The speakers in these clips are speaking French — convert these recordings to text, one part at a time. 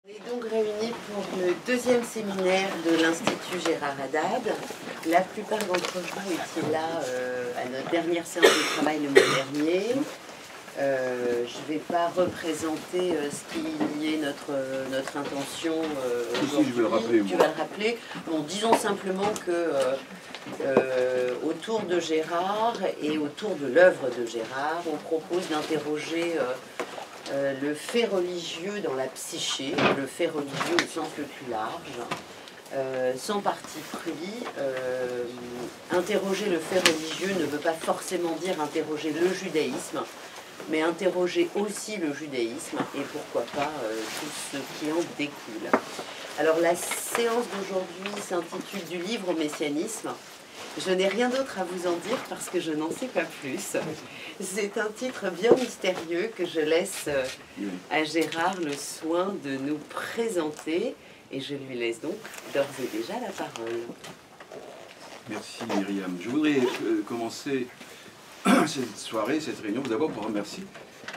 On est donc réunis pour le deuxième séminaire de l'Institut Gérard Haddad. La plupart d'entre vous étiez là à notre dernière séance de travail le mois dernier. Je ne vais pas représenter ce qui est notre intention aujourd'hui. Je vais le rappeler. Tu vas le rappeler. Bon, disons simplement que autour de Gérard et autour de l'œuvre de Gérard, on propose d'interroger le fait religieux dans la psyché, le fait religieux au sens le plus large, sans parti pris. Interroger le fait religieux ne veut pas forcément dire interroger le judaïsme, mais interroger aussi le judaïsme et pourquoi pas tout ce qui en découle. Alors la séance d'aujourd'hui s'intitule « Du livre au messianisme ». Je n'ai rien d'autre à vous en dire parce que je n'en sais pas plus. C'est un titre bien mystérieux que je laisse à Gérard le soin de nous présenter et je lui laisse donc d'ores et déjà la parole. Merci Myriam. Je voudrais commencer cette soirée, cette réunion, d'abord pour remercier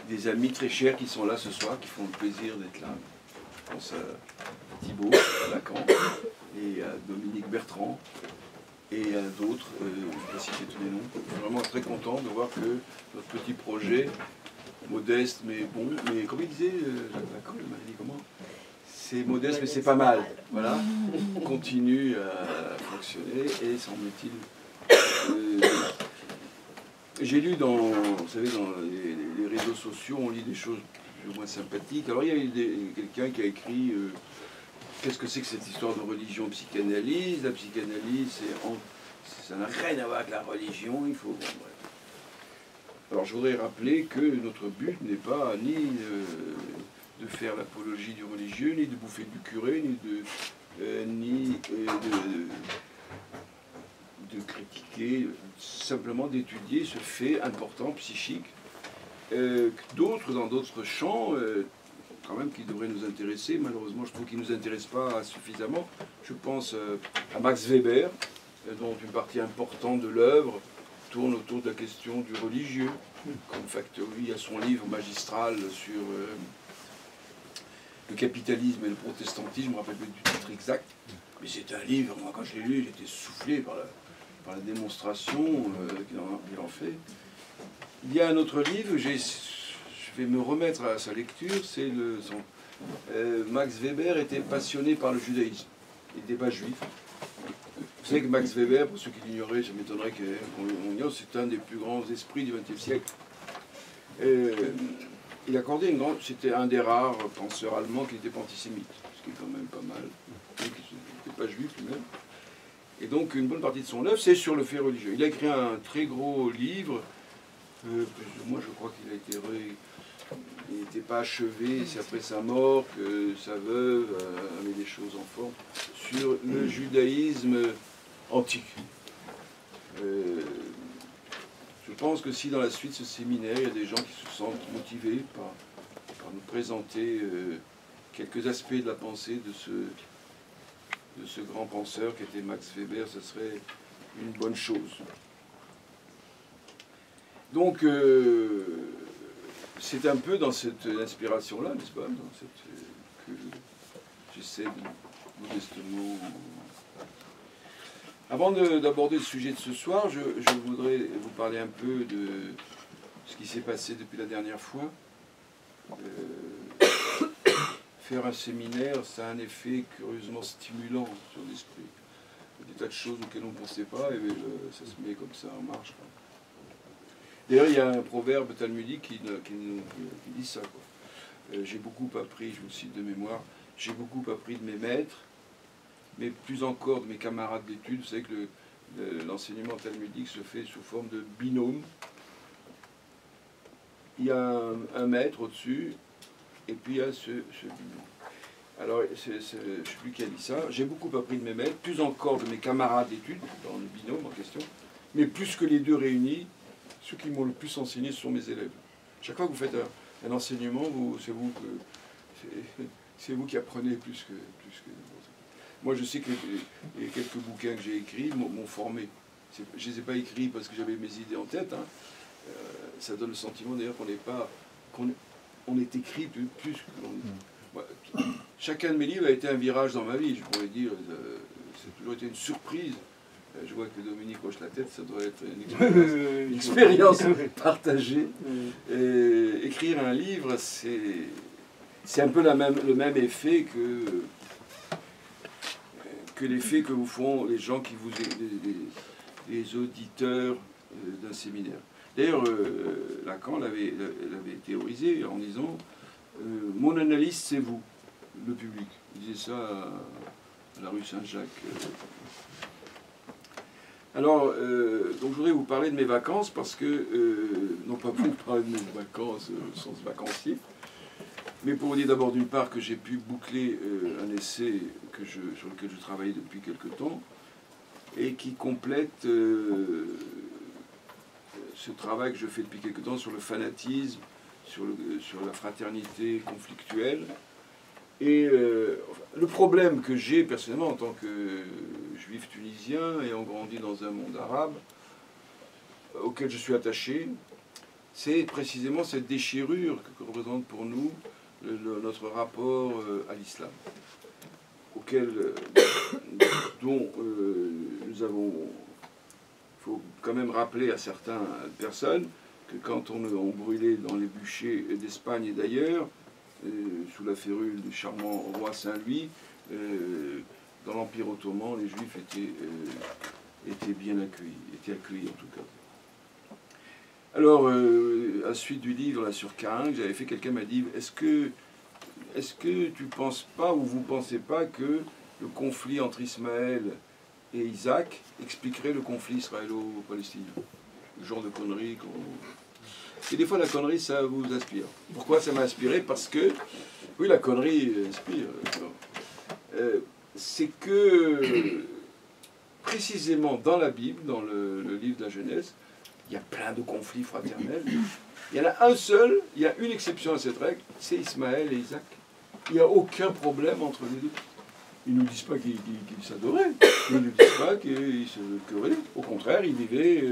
des amis très chers qui sont là ce soir, qui font le plaisir d'être là. Je pense à Thibault Lacan et à Dominique Bertrand et à d'autres, je vais pas citer tous les noms. Je suis vraiment très content de voir que notre petit projet, modeste mais bon, mais comme il disait Jacques Lacan, il m'a dit comment ? C'est modeste mais c'est pas mal, voilà, continue à fonctionner et semble-t-il... j'ai lu vous savez, dans les réseaux sociaux, on lit des choses plus ou moins sympathiques. Alors il y a eu quelqu'un qui a écrit qu'est-ce que c'est que cette histoire de religion psychanalyse? La psychanalyse, ça n'a rien à voir avec la religion, il faut... Bon, bref. Alors je voudrais rappeler que notre but n'est pas ni de faire l'apologie du religieux, ni de bouffer du curé, ni de critiquer, simplement d'étudier ce fait important, psychique, d'autres, dans d'autres champs, quand même, qui devraient nous intéresser. Malheureusement, je trouve qu'ils ne nous intéressent pas suffisamment. Je pense à Max Weber, dont une partie importante de l'œuvre tourne autour de la question du religieux, comme Factory a son livre magistral sur le capitalisme et le protestantisme, je ne me rappelle plus du titre exact, mais c'est un livre, moi quand je l'ai lu, j'étais soufflé par la démonstration qu'il en fait. Il y a un autre livre, je vais me remettre à sa lecture, c'est Max Weber était passionné par le judaïsme, il n'était pas juif. Vous savez que Max Weber, pour ceux qui l'ignoraient, ça m'étonnerait qu'on l'ignore, c'est un des plus grands esprits du XXe siècle. Il accordait c'était un des rares penseurs allemands qui n'était pas antisémite, ce qui est quand même pas mal. Il n'était pas juif lui-même. Et donc une bonne partie de son œuvre, c'est sur le fait religieux. Il a écrit un très gros livre, moi je crois qu'il a été il n'était pas achevé, c'est après sa mort que sa veuve a mis les choses en forme, sur le judaïsme antique. Je pense que si dans la suite de ce séminaire, il y a des gens qui se sentent motivés par nous présenter quelques aspects de la pensée de ce grand penseur qui était Max Weber, ce serait une bonne chose. Donc, c'est un peu dans cette inspiration-là, n'est-ce pas, que j'essaie de modestement... Avant d'aborder le sujet de ce soir, je voudrais vous parler un peu de ce qui s'est passé depuis la dernière fois. Faire un séminaire, ça a un effet curieusement stimulant sur l'esprit. Il y a des tas de choses auxquelles on ne pensait pas, et ça se met comme ça en marche. D'ailleurs, il y a un proverbe talmudique qui dit ça. J'ai beaucoup appris, je vous cite de mémoire, j'ai beaucoup appris de mes maîtres, mais plus encore de mes camarades d'études. Vous savez que l'enseignement talmudique se fait sous forme de binôme. Il y a un maître au-dessus, et puis il y a ce binôme. Alors, je ne sais plus qui a dit ça. J'ai beaucoup appris de mes maîtres, plus encore de mes camarades d'études, dans le binôme en question, mais plus que les deux réunis, ceux qui m'ont le plus enseigné sont mes élèves. Chaque fois que vous faites un enseignement, c'est vous qui apprenez plus que moi, je sais que les quelques bouquins que j'ai écrits m'ont formé. Je ne les ai pas écrits parce que j'avais mes idées en tête. Hein. Ça donne le sentiment d'ailleurs qu'on est écrit plus que chacun de mes livres a été un virage dans ma vie, je pourrais dire. C'est toujours été une surprise. Je vois que Dominique hoche la tête, ça doit être une expérience partagée. Et écrire un livre, c'est un peu le même effet que l'effet que vous font les gens qui vous les auditeurs d'un séminaire. D'ailleurs, Lacan l'avait théorisé en disant mon analyste, c'est vous, le public. Il disait ça à la rue Saint-Jacques. Alors, donc je voudrais vous parler de mes vacances parce que, non pas pour vous parler de mes vacances au sens vacancier, mais pour vous dire d'abord d'une part que j'ai pu boucler un essai sur lequel je travaille depuis quelque temps et qui complète ce travail que je fais depuis quelque temps sur le fanatisme, sur la fraternité conflictuelle. Et le problème que j'ai personnellement en tant que juif tunisien ayant grandi dans un monde arabe auquel je suis attaché, c'est précisément cette déchirure que représente pour nous notre rapport à l'islam, dont nous avons... Il faut quand même rappeler à certaines personnes que quand on brûlait dans les bûchers d'Espagne et d'ailleurs, sous la férule du charmant roi Saint-Louis, dans l'Empire ottoman, les Juifs étaient bien accueillis, étaient accueillis en tout cas. Alors, à la suite du livre là, sur Caïn, j'avais fait, quelqu'un m'a dit, est-ce que tu ne penses pas ou vous ne pensez pas que le conflit entre Ismaël et Isaac expliquerait le conflit israélo-palestinien? Le genre de conneries qu'on... Et des fois, la connerie, ça vous inspire. Pourquoi ça m'a inspiré? Parce que, oui, la connerie inspire. C'est que, précisément dans la Bible, dans le livre de la Genèse, il y a plein de conflits fraternels. Il y en a un seul, il y a une exception à cette règle, c'est Ismaël et Isaac. Il n'y a aucun problème entre les deux. Ils ne nous disent pas qu'ils s'adoraient, ils ne nous disent pas qu'ils se querellaient. Au contraire, ils vivaient...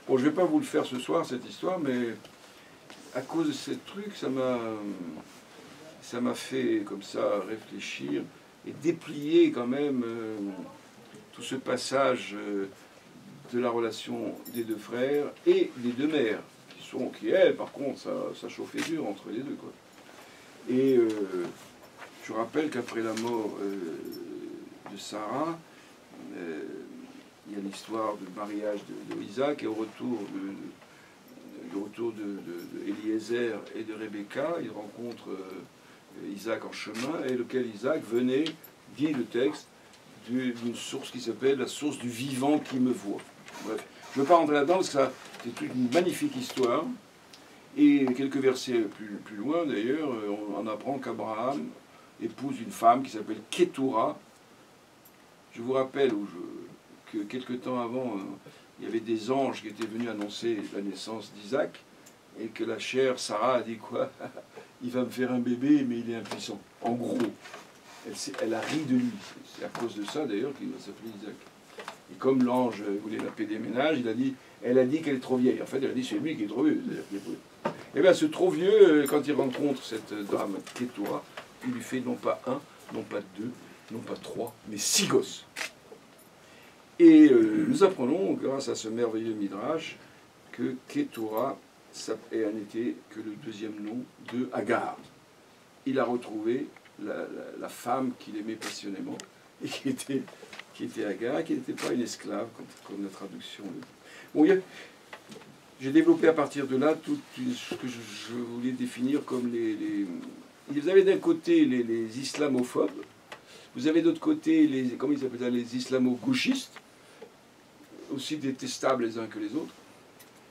Bon, je ne vais pas vous le faire ce soir, cette histoire, mais à cause de ce truc, ça m'a fait comme ça réfléchir et déplier quand même tout ce passage de la relation des deux frères et des deux mères, qui elles, par contre, ça chauffait dur entre les deux, quoi. Et je rappelle qu'après la mort de Sarah, il y a l'histoire du mariage de Isaac et au retour de Eliezer et de Rebecca, il rencontre Isaac en chemin, et lequel Isaac venait, dit le texte, d'une source qui s'appelle la source du vivant qui me voit. Bref, je ne veux pas rentrer là-dedans parce que c'est une magnifique histoire. Et quelques versets plus loin, d'ailleurs, on apprend qu'Abraham épouse une femme qui s'appelle Ketura. Je vous rappelle que quelque temps avant, il y avait des anges qui étaient venus annoncer la naissance d'Isaac, et que la chère Sarah a dit quoi? Il va me faire un bébé, mais il est impuissant. En gros, elle a ri de lui. C'est à cause de ça, d'ailleurs, qu'il va s'appeler Isaac. Et comme l'ange voulait la paix des ménages, elle a dit qu'elle est trop vieille. En fait, elle a dit c'est lui qui est trop vieux. Et bien, ce trop vieux, quand il rencontre cette dame Ketura, il lui fait non pas un, non pas deux, non pas trois, mais 6 gosses. Et nous apprenons, grâce à ce merveilleux midrash, que Ketura n'était que le deuxième nom de Agar. Il a retrouvé la femme qu'il aimait passionnément, et qui était Agar, qui n'était pas une esclave, comme la traduction le dit. Bon, j'ai développé à partir de là tout ce que je voulais définir comme Vous avez d'un côté les islamophobes, vous avez d'autre côté comment ils appellent ça, les islamo-gauchistes, aussi détestables les uns que les autres.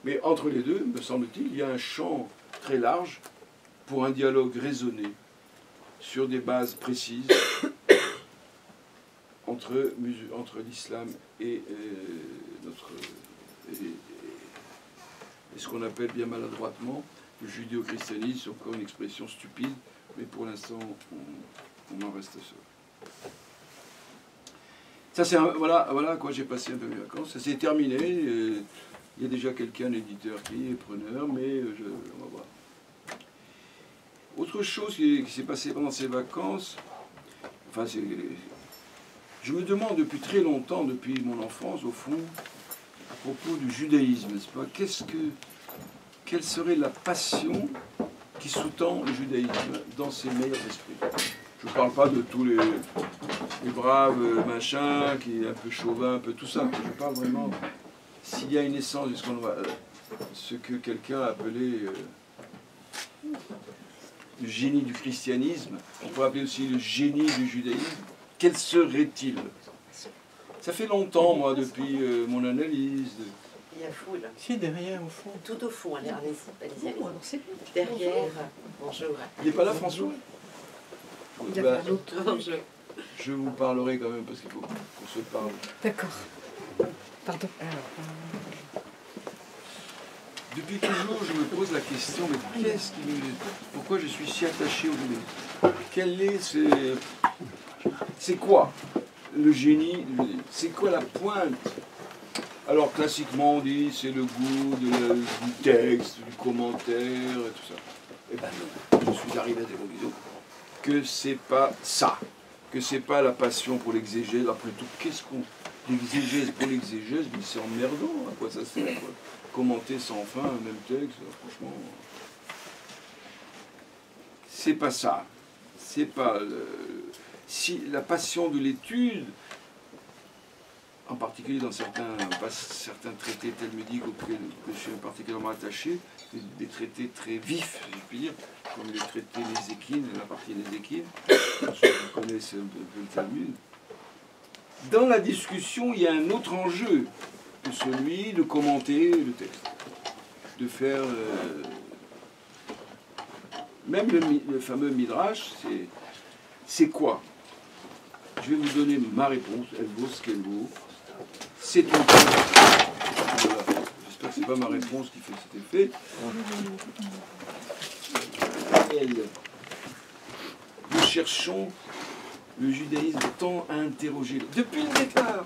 Mais entre les deux, me semble-t-il, il y a un champ très large pour un dialogue raisonné sur des bases précises entre l'islam et ce qu'on appelle bien maladroitement le judéo-christianisme. C'est encore une expression stupide, mais pour l'instant, on en reste seul. Ça, c'est voilà à quoi j'ai passé un peu mes vacances. Ça s'est terminé. Il y a déjà quelqu'un, un éditeur, qui est preneur, mais on va voir. Autre chose qui s'est passée pendant ces vacances, enfin, je me demande depuis très longtemps, depuis mon enfance, au fond, à propos du judaïsme, n'est-ce pas? Quelle serait la passion qui sous-tend le judaïsme dans ses meilleurs esprits? Je ne parle pas de tous les braves machins, qui est un peu chauvin, un peu tout ça. Je parle vraiment s'il y a une essence de ce que quelqu'un a appelé le génie du christianisme, on pourrait appeler aussi le génie du judaïsme. Quel serait-il? Ça fait longtemps, moi, depuis mon analyse. Il y a foule. Si, derrière, au fond. Tout au fond, allez, allez-y. Oh, alors c'est bien. Derrière, bonjour. Il n'est pas là, François? Il a Bah, pas d'autre. Bonjour. je vous parlerai quand même, parce qu'il faut qu'on se parle. D'accord. Pardon. Depuis toujours, je me pose la question, mais pourquoi je suis si attaché au judaïsme? Quel est c'est quoi le génie? C'est quoi la pointe? Alors classiquement on dit c'est le goût du texte, du commentaire et tout ça. Eh ben non, je suis arrivé à des conclusions que c'est pas ça, que c'est pas la passion pour l'exégèse. Après tout, qu'est-ce qu'on l'exégèse pour l'exégèse? Mais c'est emmerdant, à quoi ça sert quoi? Commenter sans fin un même texte, franchement, c'est pas ça. C'est pas si la passion de l'étude, en particulier dans certains traités talmudiques auxquels je suis particulièrement attaché, des traités très vifs, si je puis dire, comme les traités Nézékine, la partie Nézékine, pour ceux qui connaissent un peu le Talmud. Dans la discussion, il y a un autre enjeu que celui de commenter le texte, de faire même le fameux Midrash, c'est quoi? Je vais vous donner ma réponse, elle vaut ce qu'elle vaut. C'est une voilà. J'espère que ce n'est pas ma réponse qui fait cet effet. Nous cherchons le judaïsme tant à interroger. Depuis le départ,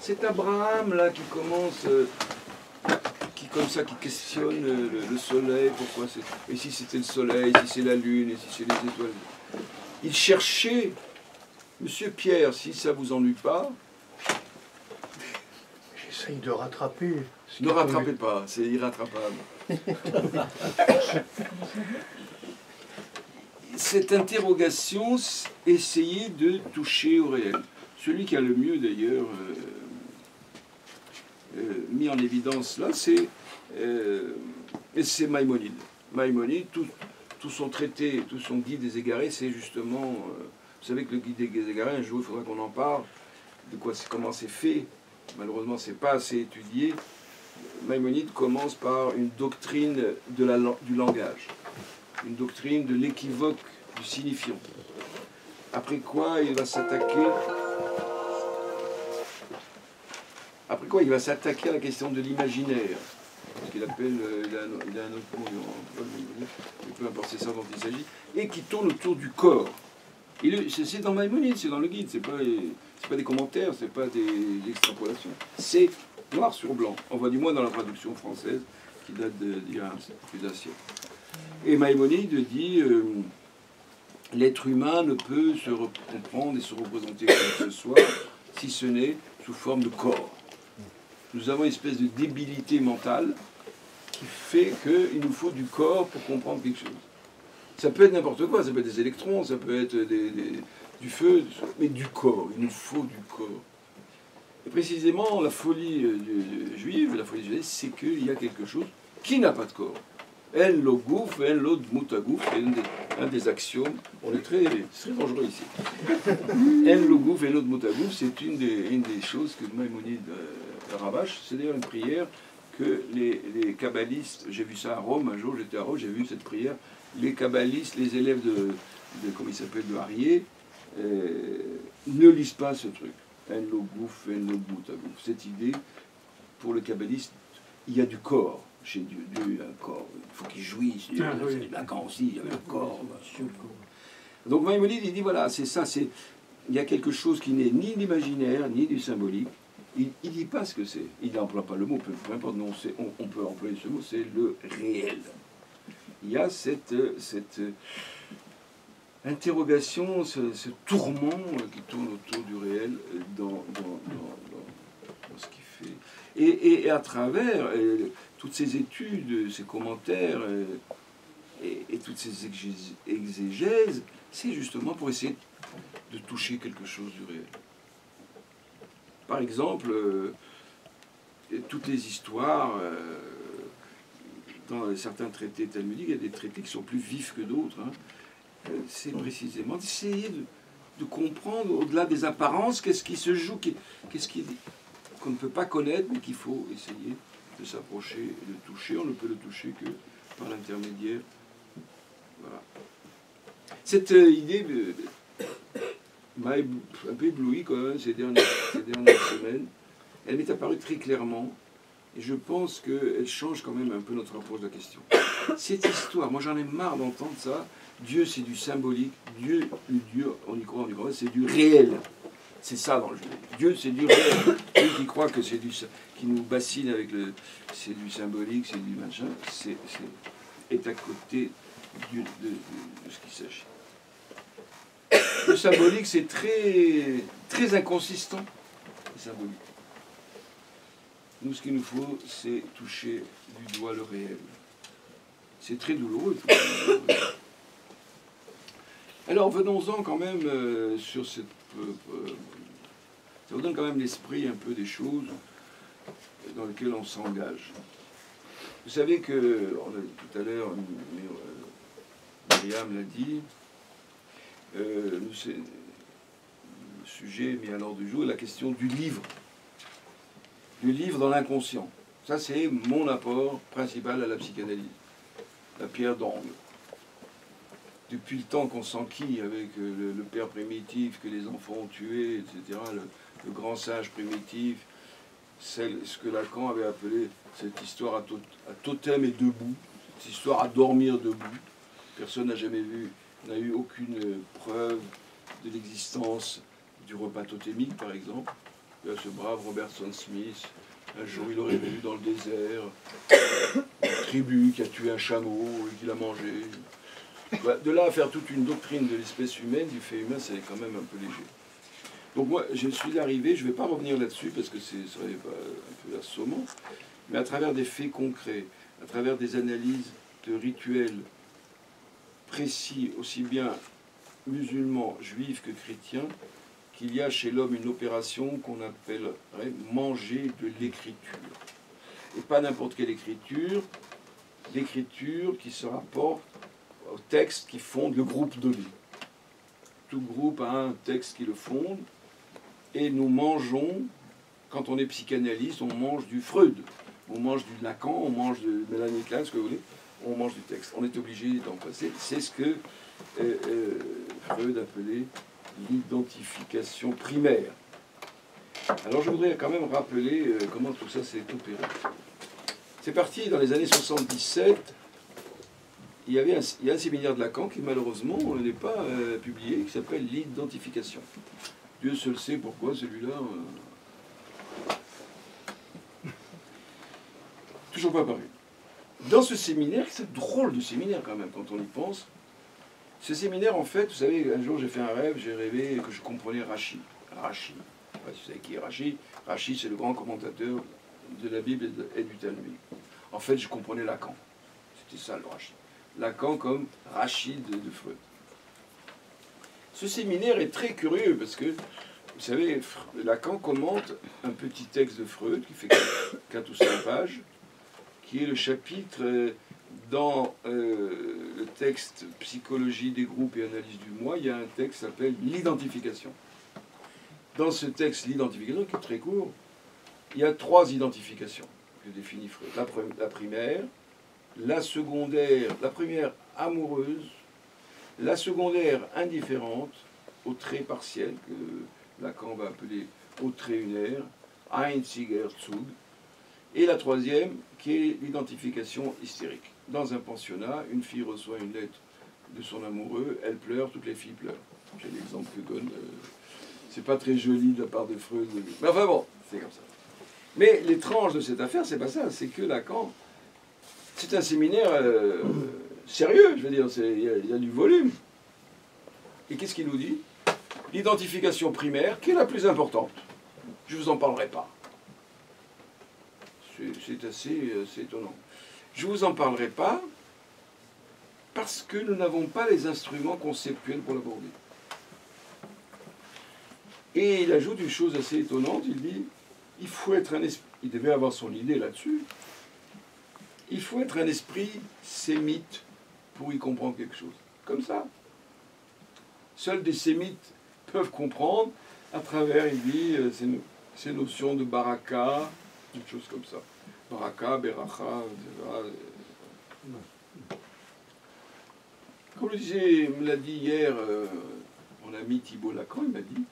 c'est Abraham là qui commence, qui questionne le soleil, pourquoi c'est. Et si c'était le soleil, si c'est la lune, et si c'est les étoiles. Il cherchait, Monsieur Pierre, si ça vous ennuie pas. J'essaye de rattraper. Ne rattrapez pas, c'est irrattrapable. Cette interrogation, essayez de toucher au réel. Celui qui a le mieux d'ailleurs mis en évidence là, c'est Maïmonide. Maïmonide, tout son traité, tout son guide des égarés, c'est justement... vous savez que le guide des égarés, un jour il faudra qu'on en parle, comment c'est fait. Malheureusement, c'est pas assez étudié. Maïmonide commence par une doctrine du langage, une doctrine de l'équivoque du signifiant. Après quoi, il va s'attaquer. Après quoi, il va s'attaquer à la question de l'imaginaire, ce qu'il appelle, il a un autre mot, peu importe, c'est ça dont il s'agit, et qui tourne autour du corps. C'est dans Maïmonide, c'est dans le guide, c'est pas des commentaires, c'est pas des extrapolations. C'est noir sur blanc. On voit du moins dans la traduction française qui date d'il y a plus d'un siècle. Et Maïmonide dit l'être humain ne peut se comprendre et se représenter comme ce soit si ce n'est sous forme de corps. Nous avons une espèce de débilité mentale qui fait qu'il nous faut du corps pour comprendre quelque chose. Ça peut être n'importe quoi, ça peut être des électrons, ça peut être du feu, mais du corps, il nous faut du corps. Et précisément, la folie juive, la folie juive, c'est qu'il y a quelque chose qui n'a pas de corps. En lo gouf, en lo dmutagouf, c'est un des axiomes. C'est très dangereux ici. En lo gouf, en lo dmutagouf, c'est une des choses que Maïmonide rabâche. C'est d'ailleurs une prière que les kabbalistes, j'ai vu ça à Rome, un jour j'étais à Rome, j'ai vu cette prière, les kabbalistes, les élèves comment il s'appelle, de Harié, ne lisent pas ce truc. En lo gouf, en lo dmutagouf. Cette idée, pour le kabbaliste, il y a du corps. Chez Dieu, Dieu a un corps, il faut qu'il jouisse, Lacan aussi, il y avait le corps. Donc Maïmonide, il dit voilà, c'est ça, il y a quelque chose qui n'est ni l'imaginaire, ni du symbolique. Il ne dit pas ce que c'est, il n'emploie pas le mot, peu importe, on peut employer ce mot, c'est le réel. il y a cette interrogation, ce tourment qui tourne autour du réel dans ce qu'il fait. Et à travers toutes ces études, ces commentaires et toutes ces exégèses, c'est justement pour essayer de toucher quelque chose du réel. Par exemple, toutes les histoires, dans certains traités talmudiques, il y a des traités qui sont plus vifs que d'autres. Hein. C'est précisément d'essayer de comprendre, au-delà des apparences, qu'est-ce qui se joue, qu'est-ce qu'on ne peut pas connaître, mais qu'il faut essayer de s'approcher et de toucher. On ne peut le toucher que par l'intermédiaire. Voilà. Cette idée m'a un peu ébloui quand même ces dernières semaines. Elle m'est apparue très clairement et je pense qu'elle change quand même un peu notre approche de la question. Cette histoire, moi j'en ai marre d'entendre ça. Dieu c'est du symbolique, Dieu, on y croit, c'est du réel. C'est ça dans le jeu. Dieu c'est du réel. Ceux qui croient que c'est qui nous bassine avec c'est du symbolique, c'est du machin, est à côté de ce qu'il s'agit. Le symbolique, c'est très, très inconsistant. Le symbolique. Nous, ce qu'il nous faut, c'est toucher du doigt le réel. C'est très douloureux. Alors, venons-en quand même sur cette... ça vous donne quand même l'esprit un peu des choses dans lesquelles on s'engage. Vous savez que, tout à l'heure, Myriam l'a dit, le sujet mis à l'ordre du jour est la question du livre. Du livre dans l'inconscient. Ça, c'est mon apport principal à la psychanalyse. La pierre d'angle. Depuis le temps qu'on s'enquille avec le père primitif que les enfants ont tué, etc., le grand sage primitif, ce que Lacan avait appelé cette histoire à totem et debout, cette histoire à dormir debout. Personne n'a jamais vu, n'a eu aucune preuve de l'existence du repas totémique, par exemple. Il y a ce brave Robertson Smith, un jour il aurait vu dans le désert une tribu qui a tué un chameau et qui l'a mangé. De là à faire toute une doctrine de l'espèce humaine, du fait humain, c'est quand même un peu léger. Donc moi, je suis arrivé, je ne vais pas revenir là-dessus parce que ce serait un peu assommant, mais à travers des faits concrets, à travers des analyses de rituels précis, aussi bien musulmans, juifs que chrétiens, qu'il y a chez l'homme une opération qu'on appellerait manger de l'écriture. Et pas n'importe quelle écriture, l'écriture qui se rapporte aux textes qui fondent le groupe donné. Tout groupe a un texte qui le fonde, et nous mangeons, quand on est psychanalyste, on mange du Freud, on mange du Lacan, on mange de Mélanie Klein, ce que vous voulez, on mange du texte. On est obligé d'en passer. C'est ce que Freud appelait l'identification primaire. Alors je voudrais quand même rappeler comment tout ça s'est opéré. C'est parti dans les années 77. Il y a un séminaire de Lacan qui malheureusement n'est pas publié, qui s'appelle l'identification. Dieu seul sait pourquoi celui-là... toujours pas apparu. Dans ce séminaire, c'est drôle de séminaire quand même quand on y pense. Ce séminaire, en fait, vous savez, un jour j'ai fait un rêve, j'ai rêvé que je comprenais Rachi. Rachi, je ne sais pas si vous savez qui est Rachi. Rachi, c'est le grand commentateur de la Bible et du Talmud. En fait, je comprenais Lacan. C'était ça le Rachi. Lacan comme Rachid de Freud. Ce séminaire est très curieux parce que, vous savez, Lacan commente un petit texte de Freud qui fait 4 ou 5 pages, qui est le chapitre dans le texte Psychologie des groupes et analyse du moi. Il y a un texte qui s'appelle l'identification. Dans ce texte, l'identification, qui est très court, il y a 3 identifications que définit Freud. La primaire, la secondaire, la première amoureuse, la secondaire indifférente, au trait partiel, que Lacan va appeler au trait unaire, einziger Zug, et la troisième, qui est l'identification hystérique. Dans un pensionnat, une fille reçoit une lettre de son amoureux, elle pleure, toutes les filles pleurent. J'ai l'exemple que donne. C'est pas très joli de la part de Freud. Mais enfin bon, c'est comme ça. Mais l'étrange de cette affaire, c'est pas ça, c'est que Lacan, c'est un séminaire sérieux, je veux dire, il y a du volume. Et qu'est-ce qu'il nous dit? L'identification primaire, qui est la plus importante. Je ne vous en parlerai pas. C'est assez étonnant. Je ne vous en parlerai pas parce que nous n'avons pas les instruments conceptuels pour l'aborder. Et il ajoute une chose assez étonnante, il dit, il faut être un esprit, il devait avoir son idée là-dessus, il faut être un esprit sémite pour y comprendre quelque chose. Comme ça. Seuls des sémites peuvent comprendre à travers, il dit, ces notions de baraka, des choses comme ça. Baraka, beracha, etc. Comme me l'a dit hier mon ami Thibault Lacan, il m'a dit,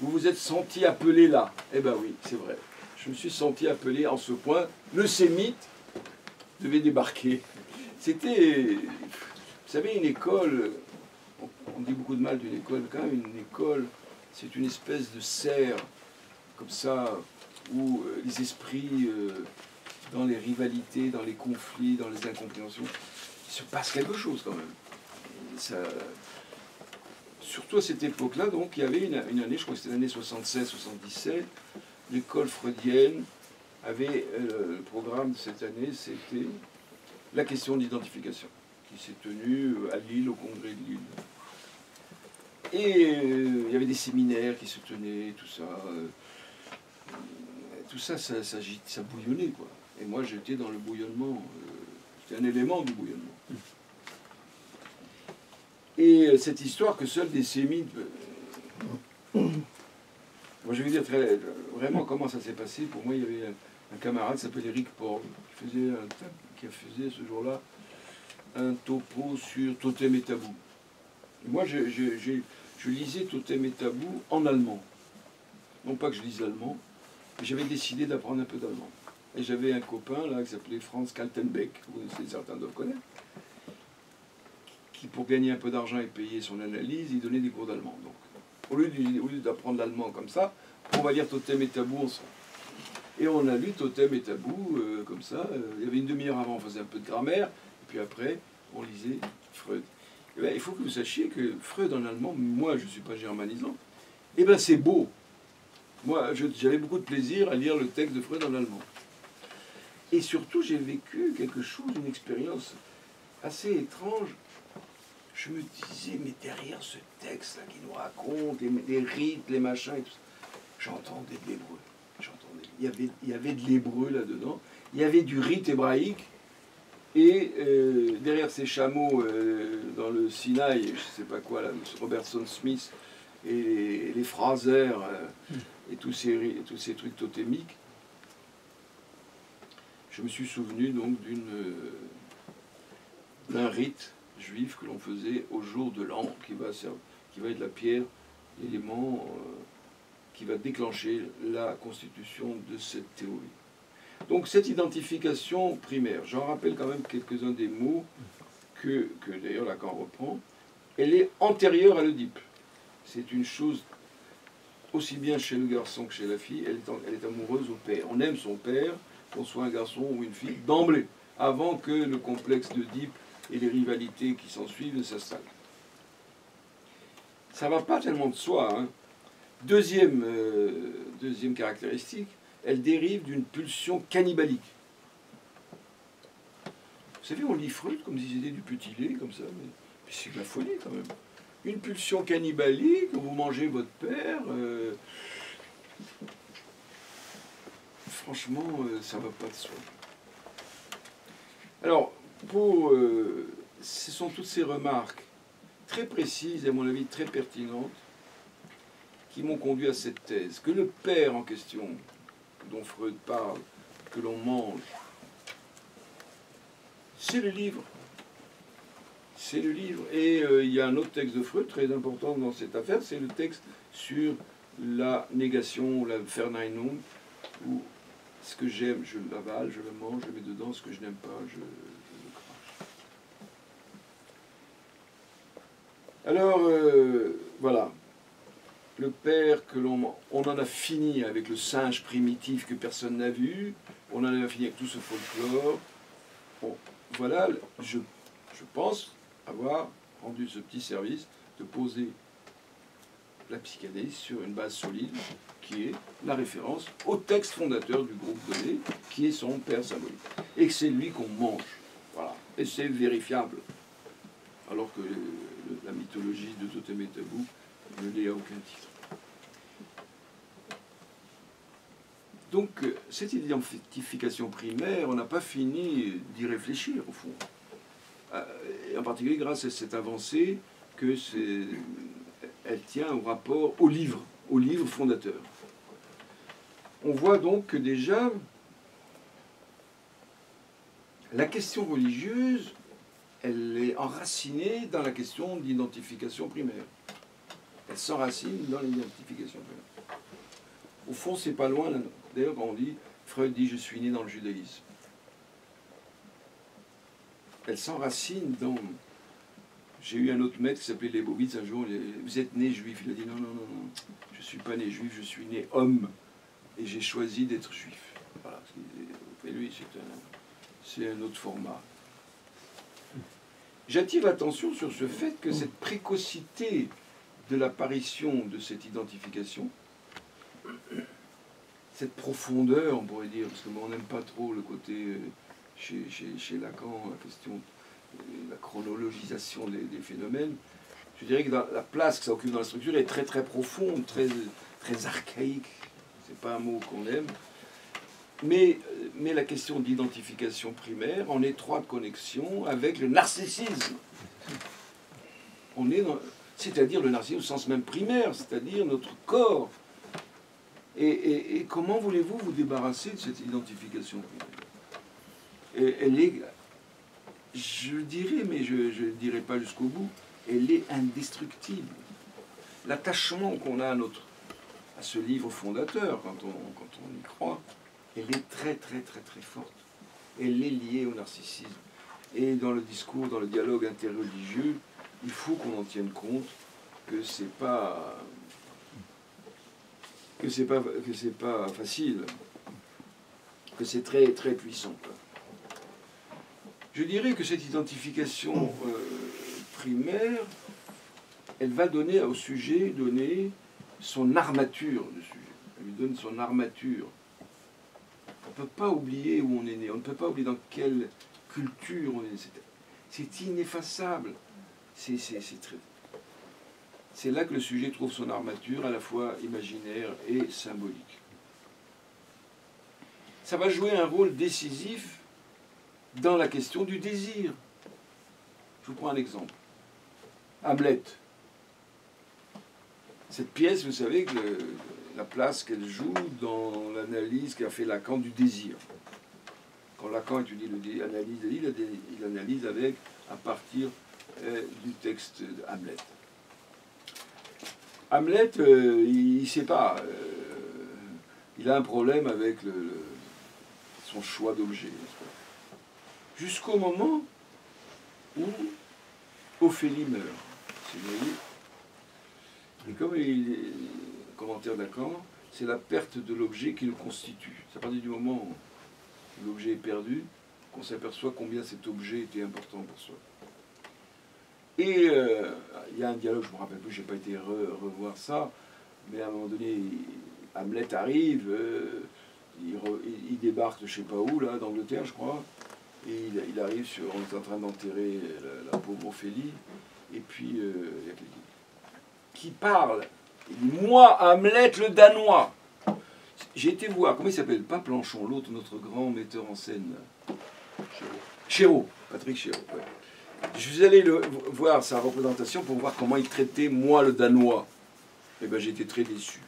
vous vous êtes senti appelé là. Eh bien oui, c'est vrai. Je me suis senti appelé en ce point. Le sémite devait débarquer. C'était, vous savez, une école, on dit beaucoup de mal d'une école, quand même une école, c'est une espèce de serre, comme ça, où les esprits, dans les rivalités, dans les conflits, dans les incompréhensions, il se passe quelque chose quand même. Ça, surtout à cette époque-là, donc, il y avait une année, je crois que c'était l'année 76-77, l'école freudienne avait, le programme de cette année, c'était la question d'identification, qui s'est tenue à Lille, au congrès de Lille. Et il y avait des séminaires qui se tenaient, tout ça, ça bouillonnait, quoi. Et moi, j'étais dans le bouillonnement, j'étais un élément du bouillonnement. Et cette histoire que seuls des sémites... moi, je vais vous dire vraiment comment ça s'est passé. Pour moi, il y avait un camarade qui s'appelait Eric Paul, qui faisait ce jour-là un topo sur Totem et Tabou. Et moi, je lisais Totem et Tabou en allemand. Non pas que je lise allemand, mais j'avais décidé d'apprendre un peu d'allemand. Et j'avais un copain là qui s'appelait Franz Kaltenbeck, certains doivent connaître, qui pour gagner un peu d'argent et payer son analyse, il donnait des cours d'allemand. Donc, au lieu d'apprendre l'allemand comme ça, on va lire Totem et Tabou ensemble. Et on a lu Totem et Tabou comme ça. Il y avait une demi-heure avant, on faisait un peu de grammaire, et puis après, on lisait Freud. Et bien, il faut que vous sachiez que Freud en allemand, moi je ne suis pas germanisant, et bien c'est beau. Moi, j'avais beaucoup de plaisir à lire le texte de Freud en allemand. Et surtout, j'ai vécu quelque chose, une expérience assez étrange. Je me disais, mais derrière ce texte-là qui nous raconte, les rites, les machins et tout ça, j'entendais de l'hébreu. Il y avait de l'hébreu là-dedans. Il y avait du rite hébraïque. Et derrière ces chameaux, dans le Sinaï, je ne sais pas quoi, là, Robertson Smith, et les Fraser, et tous ces trucs totémiques, je me suis souvenu donc d'un rite juif que l'on faisait au jour de l'an, qui va être la pierre, l'élément qui va déclencher la constitution de cette théorie. Donc cette identification primaire, j'en rappelle quand même quelques-uns des mots que d'ailleurs Lacan reprend, elle est antérieure à l'Oedipe. C'est une chose aussi bien chez le garçon que chez la fille, elle est amoureuse au père. On aime son père, qu'on soit un garçon ou une fille, d'emblée, avant que le complexe d'Oedipe et les rivalités qui s'ensuivent ne s'installent. Ça ne va pas tellement de soi. Hein. Deuxième caractéristique, elle dérive d'une pulsion cannibalique. Vous savez, on lit Freud comme si c'était du petit lait, comme ça, mais c'est de la folie quand même. Une pulsion cannibalique, vous mangez votre père, franchement, ça ne va pas de soi. Alors, ce sont toutes ces remarques très précises, et à mon avis très pertinentes, qui m'ont conduit à cette thèse, que le père en question, dont Freud parle, que l'on mange, c'est le livre. C'est le livre. Et il y a un autre texte de Freud très important dans cette affaire, c'est le texte sur la négation, la Verneinung, où ce que j'aime, je l'avale, je le mange, je le mets dedans, ce que je n'aime pas, je le crache. Alors, voilà. Le père que l'on en a fini avec le singe primitif que personne n'a vu, on en a fini avec tout ce folklore. Bon, voilà, je pense avoir rendu ce petit service de poser la psychanalyse sur une base solide qui est la référence au texte fondateur du groupe donné, qui est son père symbolique. Et que c'est lui qu'on mange. Voilà. Et c'est vérifiable. Alors que la mythologie de Totem et Tabou ne l'est à aucun titre. Donc, cette identification primaire, on n'a pas fini d'y réfléchir, au fond. Et en particulier grâce à cette avancée que elle tient au rapport au livre fondateur. On voit donc que déjà, la question religieuse, elle est enracinée dans la question d'identification primaire. Elle s'enracine dans l'identification primaire. Au fond, c'est pas loin. D'ailleurs, quand on dit, Freud dit, je suis né dans le judaïsme. Elle s'enracine dans... J'ai eu un autre maître qui s'appelait Leibovitz un jour, vous êtes né juif. Il a dit, non, je ne suis pas né juif, je suis né homme. Et j'ai choisi d'être juif. Voilà. Et lui, c'est un autre format. J'attire l'attention sur ce fait que cette précocité de l'apparition de cette identification, cette profondeur, on pourrait dire, parce qu'on n'aime pas trop le côté, chez Lacan, la question de la chronologisation des phénomènes, je dirais que la place que ça occupe dans la structure est très très profonde, très, très archaïque, c'est pas un mot qu'on aime, mais la question d'identification primaire en étroite connexion avec le narcissisme. On est c'est-à-dire le narcissisme au sens même primaire, c'est-à-dire notre corps. Et comment voulez-vous vous débarrasser de cette identification primaire? Et elle est, je dirais, mais je ne dirai pas jusqu'au bout, elle est indestructible. L'attachement qu'on a à ce livre fondateur, quand on y croit, elle est très très très très forte. Elle est liée au narcissisme. Et dans le discours, dans le dialogue interreligieux, il faut qu'on en tienne compte que c'est pas facile, que c'est très très puissant. Je dirais que cette identification primaire, elle va donner au sujet son armature de sujet. Elle lui donne son armature. On ne peut pas oublier où on est né, on ne peut pas oublier dans quelle culture on est né. C'est ineffaçable. C'est là que le sujet trouve son armature, à la fois imaginaire et symbolique. Ça va jouer un rôle décisif dans la question du désir. Je vous prends un exemple. Hamlet. Cette pièce, vous savez, la place qu'elle joue dans l'analyse qu'a fait Lacan du désir. Quand Lacan étudie l'analyse, il analyse à partir du texte de Hamlet. Hamlet, il ne sait pas. Il a un problème avec son choix d'objet. Jusqu'au moment où Ophélie meurt. Vous voyez. Et comme commentaire Lacan, c'est la perte de l'objet qui le constitue. C'est à partir du moment où l'objet est perdu qu'on s'aperçoit combien cet objet était important pour soi. Et il y a un dialogue, je ne me rappelle plus, je n'ai pas été revoir ça, mais à un moment donné, Hamlet arrive, il débarque de je ne sais pas où, là, d'Angleterre, je crois, et il arrive on est en train d'enterrer la pauvre Ophélie, et puis il y a quelqu'un qui parle. Il dit, moi, Hamlet le Danois. J'ai été voir, comment il s'appelle? Pas Planchon, l'autre, notre grand metteur en scène. Chéreau, Patrick Chéreau. Ouais. Je suis allé voir sa représentation pour voir comment il traitait moi le Danois. Et bien j'ai été très déçu.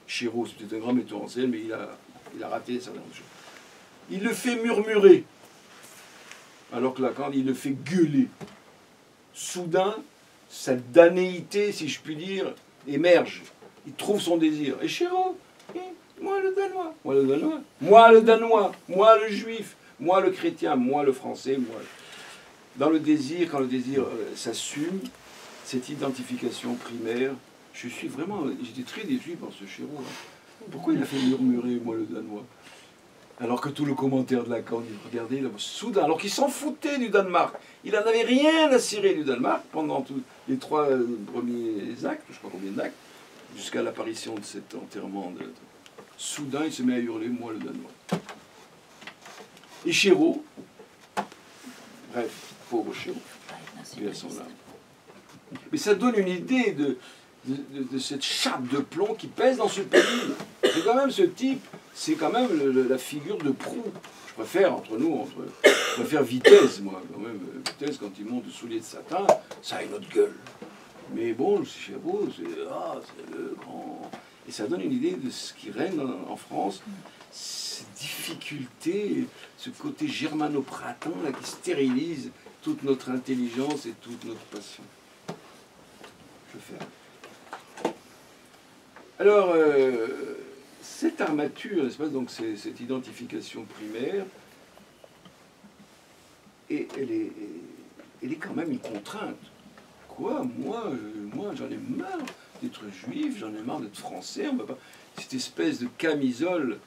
Chéreau, c'était un grand metteur en scène, mais il a raté ça. Il le fait murmurer. Alors que Lacan, il le fait gueuler. Soudain, sa danéité, si je puis dire, émerge. Il trouve son désir. Et Chéreau, moi le Danois, moi le Danois, moi le Danois, moi le Juif, moi le chrétien, moi le Français, moi... Dans le désir, quand le désir s'assume, cette identification primaire, j'étais très déçu par ce Chéreau. Pourquoi il a fait murmurer, moi le Danois? Alors que tout le commentaire de Lacan dit, regardez, là, soudain, alors qu'il s'en foutait du Danemark, il n'en avait rien à cirer du Danemark pendant tous les 3 premiers actes, je crois combien d'actes, jusqu'à l'apparition de cet enterrement. Soudain, il se met à hurler, moi le Danois. Et Chéreau, bref, pauvre Chéreau, il a son âme. Mais ça donne une idée de cette chape de plomb qui pèse dans ce pays. C'est quand même ce type, c'est quand même la figure de proue. Je préfère, entre nous, je préfère Vitesse, moi, quand même. Vitesse, quand il monte le soulier de satin, ça a une autre gueule. Mais bon, Chéreau, c'est le grand... Et ça donne une idée de ce qui règne en France, ces difficultés, ce côté germano-pratin là, qui stérilise toute notre intelligence et toute notre passion. Je vais faire. Alors, cette armature, n'est-ce pas, donc cette identification primaire, et elle est quand même une contrainte. Quoi, moi j'en ai marre d'être juif, j'en ai marre d'être français, on va pas... Cette espèce de camisole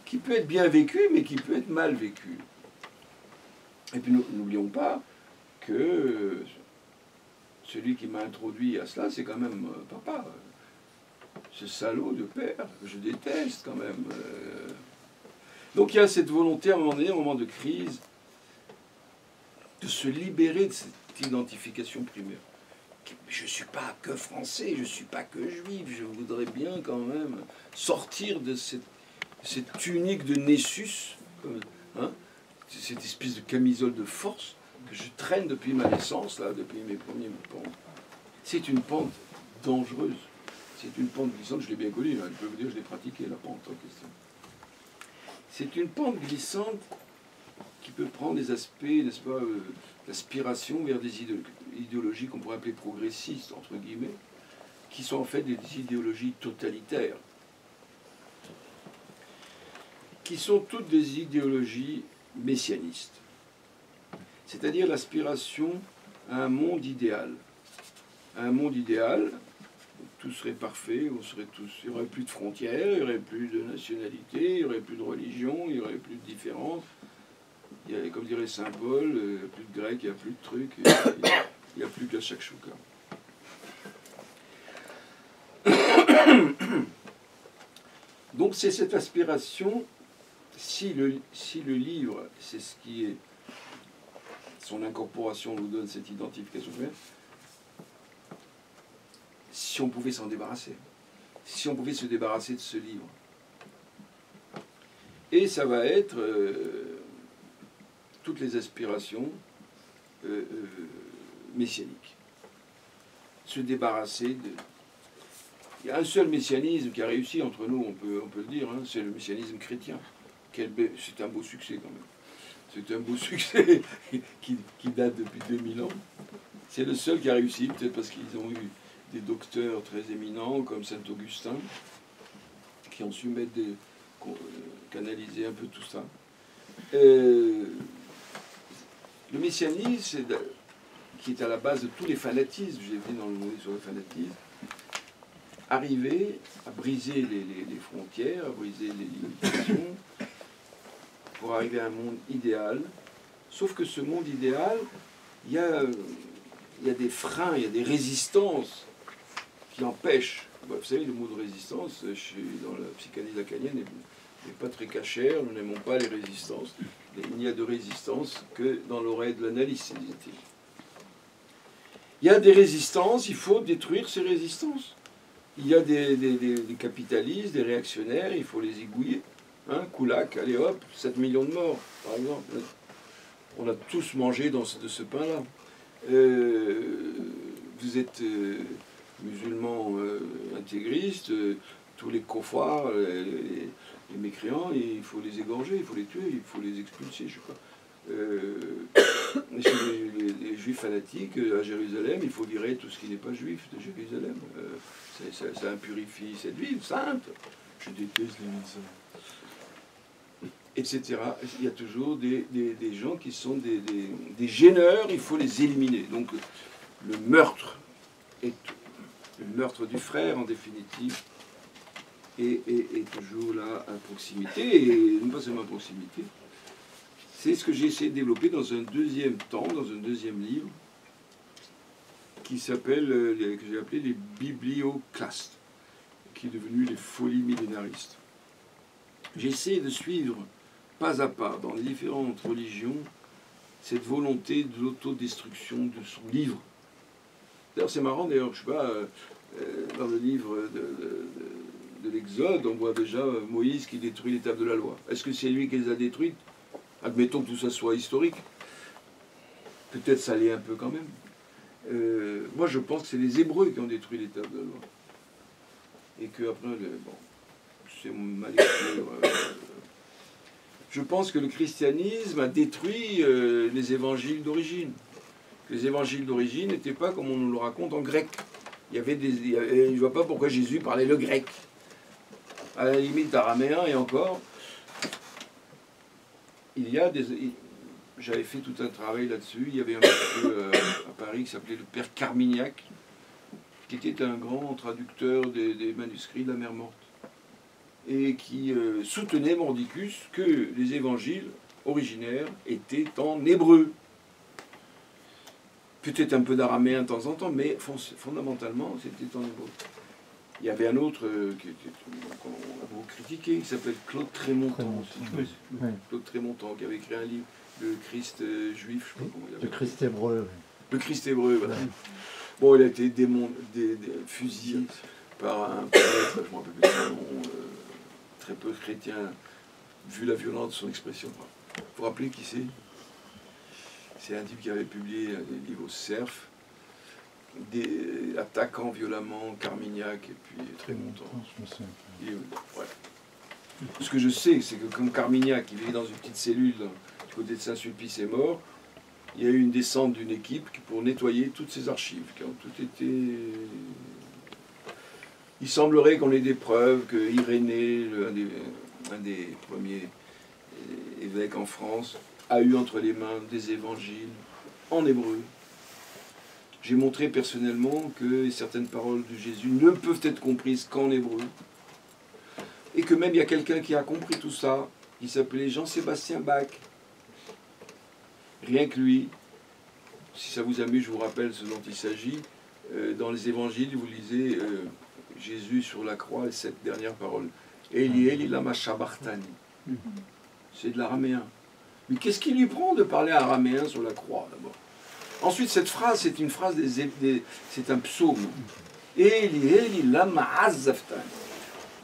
qui peut être bien vécue, mais qui peut être mal vécue. Et puis n'oublions pas que celui qui m'a introduit à cela, c'est quand même papa. Ce salaud de père, que je déteste quand même. Donc il y a cette volonté, à un moment donné, un moment de crise, de se libérer de cette identification primaire. Je ne suis pas que français, je ne suis pas que juif, je voudrais bien quand même sortir de cette tunique de Nessus, hein, cette espèce de camisole de force que je traîne depuis ma naissance, là, depuis mes premiers pentes. C'est une pente dangereuse, c'est une pente glissante, je l'ai bien connue, hein, je peux vous dire, je l'ai pratiquée, la pente en question. C'est une pente glissante qui peut prendre des aspects, n'est-ce pas, d'aspiration vers des idéologies qu'on pourrait appeler progressistes, entre guillemets, qui sont en fait des idéologies totalitaires, qui sont toutes des idéologies messianistes, c'est-à-dire l'aspiration à un monde idéal. Un monde idéal, où tout serait parfait, où il n'y aurait plus de frontières, il n'y aurait plus de nationalité, il n'y aurait plus de religion, il n'y aurait plus de différence. Il y a, comme dirait Saint Paul, il n'y a plus de grec, il n'y a plus de trucs, il n'y a plus que chaque chouka. Donc c'est cette aspiration, si le livre, c'est ce qui est, son incorporation nous donne cette identification, si on pouvait s'en débarrasser, si on pouvait se débarrasser de ce livre. Et ça va être toutes les aspirations messianiques. Se débarrasser de... Il y a un seul messianisme qui a réussi entre nous, on peut le dire, hein, c'est le messianisme chrétien. C'est un beau succès quand même. C'est un beau succès qui date depuis 2000 ans. C'est le seul qui a réussi, peut-être parce qu'ils ont eu des docteurs très éminents comme Saint Augustin, qui ont su canaliser un peu tout ça. Le messianisme, qui est à la base de tous les fanatismes, j'ai vu dans le mot sur le fanatisme, arriver à briser les frontières, à briser les limitations, pour arriver à un monde idéal. Sauf que ce monde idéal, il y a des freins, il y a des résistances qui empêchent. Vous savez, le mot de résistance, dans la psychanalyse lacanienne, n'est pas très cachère, nous n'aimons pas les résistances. Il n'y a de résistance que dans l'oreille de l'analyste, disait-il. Il y a des résistances, il faut détruire ces résistances. Il y a des capitalistes, des réactionnaires, il faut les égouiller. Hein, Koulak, allez hop, 7 millions de morts, par exemple. On a tous mangé de ce pain-là. Vous êtes musulmans intégristes, tous les kofares, les mécréants, il faut les égorger, il faut les tuer, il faut les expulser, je sais pas. Chez les juifs fanatiques, à Jérusalem, il faut virer tout ce qui n'est pas juif de Jérusalem. Ça impurifie cette ville sainte. Je déteste les médecins. Etc. Il y a toujours des gens qui sont des gêneurs, il faut les éliminer. Donc le meurtre du frère, en définitive, est toujours là à proximité, et non pas seulement à proximité. C'est ce que j'ai essayé de développer dans un deuxième temps, dans un deuxième livre, qui s'appelle, que j'ai appelé les biblioclastes, qui est devenu les folies millénaristes. J'essaie de suivre pas à pas dans les différentes religions cette volonté de l'autodestruction de son livre. D'ailleurs, c'est marrant, d'ailleurs, je sais pas, dans le livre de l'Exode, on voit déjà Moïse qui détruit les tables de la loi. Est-ce que c'est lui qui les a détruites? Admettons que tout ça soit historique. Peut-être ça l'est un peu quand même. Moi, je pense que c'est les Hébreux qui ont détruit les tables de la loi. Et que après, bon, c'est ma lecture. Je pense que le christianisme a détruit les évangiles d'origine. Les évangiles d'origine n'étaient pas comme on nous le raconte en grec. Je ne vois pas pourquoi Jésus parlait le grec. À la limite araméen et encore. J'avais fait tout un travail là-dessus. Il y avait un monsieur à Paris qui s'appelait le père Carmignac, qui était un grand traducteur des manuscrits de la mer Morte, et qui soutenait mordicus que les évangiles originaires étaient en hébreu. Peut-être un peu d'araméen de temps en temps, mais fondamentalement, c'était en hébreu. Il y avait un autre qu'on a beaucoup critiqué, qui s'appelle Claude Trémontant. Claude Trémontant, qui avait écrit un livre, Le Christ juif, je sais pas comment il appelle. Le Christ hébreu. Le Christ hébreu, voilà. Bon, il a été fusillé par un prêtre, je ne me rappelle plus son nom, très peu chrétien, vu la violence de son expression. Vous vous rappelez qui c'est? C'est un type qui avait publié des livres au Cerf, attaquant violemment Carmignac et puis Trémontant. Ouais. Ce que je sais, c'est que quand Carmignac, il vivait dans une petite cellule du côté de Saint-Sulpice, est mort, il y a eu une descente d'une équipe pour nettoyer toutes ces archives, qui ont toutes été... Il semblerait qu'on ait des preuves que Irénée, un des premiers évêques en France, a eu entre les mains des évangiles en hébreu. J'ai montré personnellement que certaines paroles de Jésus ne peuvent être comprises qu'en hébreu. Et que même il y a quelqu'un qui a compris tout ça, qui s'appelait Jean-Sébastien Bach. Rien que lui, si ça vous amuse, je vous rappelle ce dont il s'agit. Dans les évangiles, vous lisez Jésus sur la croix, les 7 dernières paroles. Eli, Eli, lama sabachthani. C'est de l'araméen. Mais qu'est-ce qui lui prend de parler araméen sur la croix, d'abord? Ensuite, cette phrase, c'est une phrase c'est un psaume. Eli, Eli, lama azzaftani.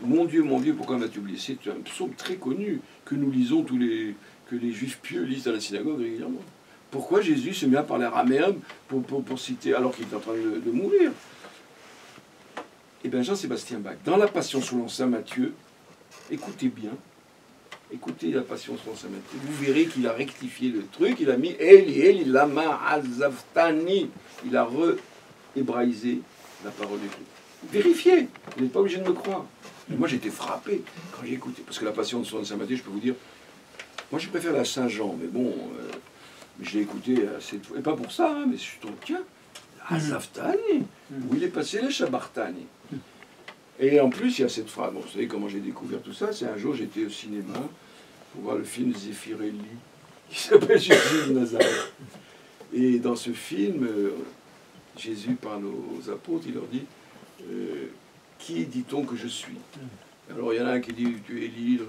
Mon Dieu, pourquoi m'as-tu oublié? C'est un psaume très connu que nous lisons que les juifs pieux lisent à la synagogue régulièrement. Pourquoi Jésus se met à parler araméen pour citer, alors qu'il est en train de mourir? Eh bien, Jean-Sébastien Bach, dans la Passion selon saint Matthieu, écoutez bien, écoutez la Passion selon saint Matthieu, vous verrez qu'il a rectifié le truc, il a mis Eli, Eli, lama azzaftani. Il a re-hébraïsé la parole du Christ. Vérifiez, vous n'êtes pas obligé de me croire. Et moi, j'étais frappé quand j'ai écouté, parce que la Passion selon saint Matthieu, je peux vous dire, moi, je préfère la Saint-Jean, mais bon, je l'ai écouté assez de fois. Et pas pour ça, hein, mais je suis tombé, tiens, Azaftani, où il est passé les Shabartani. Et en plus, il y a cette phrase, bon, vous savez comment j'ai découvert tout ça, c'est un jour, j'étais au cinéma pour voir le film Zeffirelli, qui s'appelle Jésus de Nazareth. Et dans ce film, Jésus parle aux apôtres, il leur dit, qui dit-on que je suis? Alors il y en a un qui dit, tu es Élie,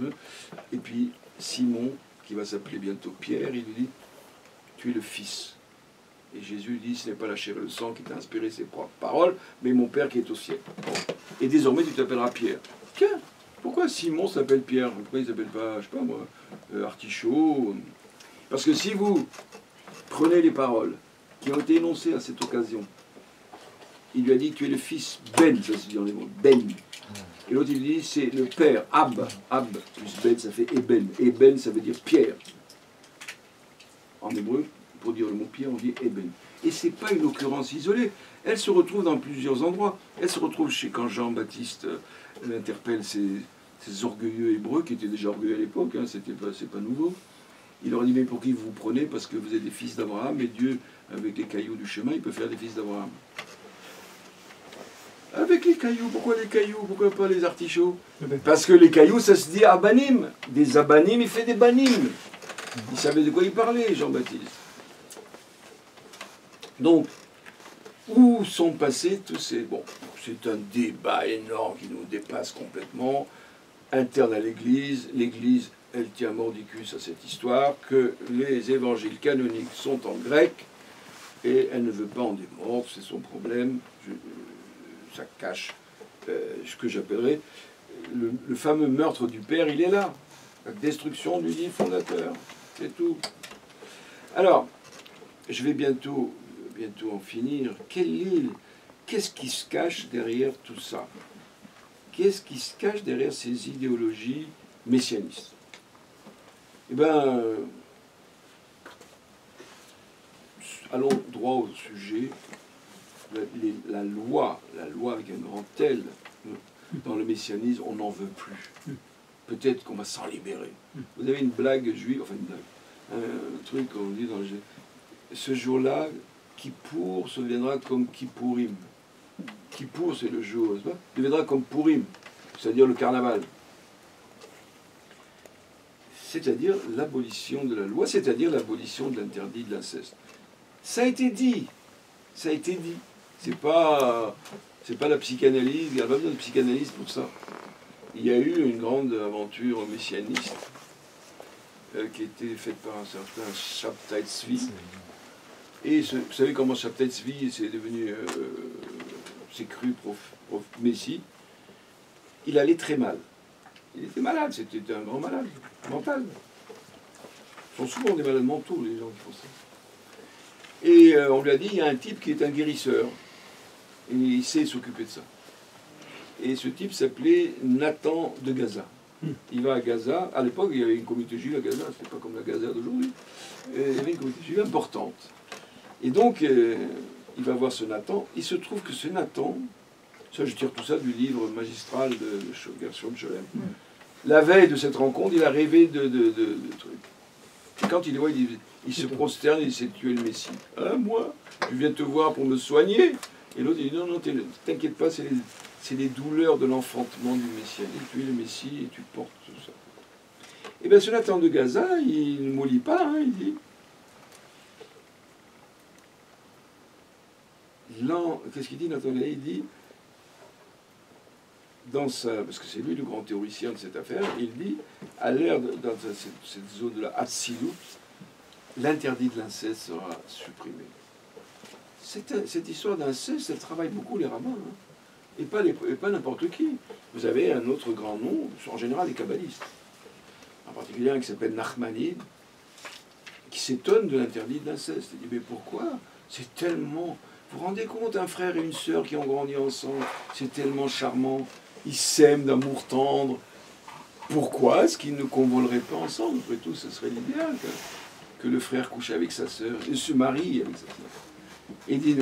et puis Simon, qui va s'appeler bientôt Pierre, il lui dit, tu es le Fils. Et Jésus dit, ce n'est pas la chair et le sang qui t'a inspiré ses propres paroles, mais mon Père qui est au ciel. Et désormais, tu t'appelleras Pierre. Tiens, pourquoi Simon s'appelle Pierre? Pourquoi il ne s'appelle pas, je ne sais pas moi, Artichaut? Parce que si vous prenez les paroles qui ont été énoncées à cette occasion, il lui a dit, tu es le fils Ben, ça se dit dans les mots, Ben. Et l'autre, il dit, c'est le père, Ab plus Ben, ça fait Eben. Eben, ça veut dire pierre. En hébreu, pour dire le mot pierre, on dit Eben. Et ce n'est pas une occurrence isolée. Elle se retrouve dans plusieurs endroits. Elle se retrouve quand Jean-Baptiste interpelle ces orgueilleux hébreux, qui étaient déjà orgueilleux à l'époque, hein, c'est pas nouveau. Il leur dit, mais pour qui vous vous prenez? Parce que vous êtes des fils d'Abraham, et Dieu, avec les cailloux du chemin, il peut faire des fils d'Abraham. Avec les cailloux. Pourquoi les cailloux? Pourquoi pas les artichauts? Parce que les cailloux, ça se dit abanim. Des abanim, il fait des banim. Il savait de quoi il parlait, Jean-Baptiste. Donc, où sont passés tous ces... Bon, c'est un débat énorme qui nous dépasse complètement, interne à l'Église. L'Église, elle tient mordicus à cette histoire, que les évangiles canoniques sont en grec, et elle ne veut pas en démordre, c'est son problème. Ça cache ce que j'appellerais le fameux meurtre du Père, il est là. La destruction du livre fondateur, c'est tout. Alors, je vais bientôt en finir. Qu'est-ce qui se cache derrière tout ça? Qu'est-ce qui se cache derrière ces idéologies messianistes? Eh bien, allons droit au sujet. La loi avec un grand L, dans le messianisme, on n'en veut plus. Peut-être qu'on va s'en libérer. Vous avez une blague juive, enfin une blague, un truc qu'on dit dans le... Ce jour-là, Kippour se deviendra comme Kippourim. Kippour, c'est le jour, n'est-ce pas? Deviendra comme Pourim, c'est-à-dire le carnaval. C'est-à-dire l'abolition de la loi, c'est-à-dire l'abolition de l'interdit de l'inceste. Ça a été dit. Ça a été dit. C'est pas la psychanalyse, il n'y a pas besoin de psychanalyse pour ça. Il y a eu une grande aventure messianiste qui a été faite par un certain Shabtai Tzvi. Et vous savez comment Shabtai Tzvi c'est devenu, s'est cru prof Messie. Il allait très mal. Il était malade, c'était un grand malade mental. Ils sont souvent des malades mentaux, les gens qui font ça. Et on lui a dit, il y a un type qui est un guérisseur. Et il sait s'occuper de ça. Et ce type s'appelait Nathan de Gaza. Il va à Gaza. À l'époque, il y avait une communauté juive à Gaza. C'était pas comme la Gaza d'aujourd'hui. Il y avait une communauté juive importante. Et donc, il va voir ce Nathan. Il se trouve que ce Nathan, ça je tire tout ça du livre magistral de Gershom Scholem. La veille de cette rencontre, il a rêvé de trucs. Et quand il les voit, il se prosterne et il sait tuer le Messie. Ah, moi, je viens te voir pour me soigner. Et l'autre, il dit, non, non, t'inquiète pas, c'est les douleurs de l'enfantement du Messie. Tu es le Messie et tu portes tout ça. Et bien, ce Nathan de Gaza, il ne mollit pas, hein, il dit. Qu'est-ce qu'il dit, Nathan de Gaza? Il dit, parce que c'est lui le grand théoricien de cette affaire, il dit, à l'ère, dans cette zone de la Hatzilut, l'interdit de l'inceste sera supprimé. Cette histoire d'inceste, elle travaille beaucoup les rabbins, hein, et pas n'importe qui. Vous avez un autre grand nom, en général les kabbalistes, en particulier un qui s'appelle Nachmanide, qui s'étonne de l'interdit de l'inceste. Il dit, mais pourquoi? C'est tellement... Vous vous rendez compte, un frère et une sœur qui ont grandi ensemble, c'est tellement charmant, ils s'aiment d'amour tendre. Pourquoi est-ce qu'ils ne convoleraient pas ensemble? Après tout, ce serait l'idéal que le frère couche avec sa sœur et se marie avec sa sœur. Et il dit, il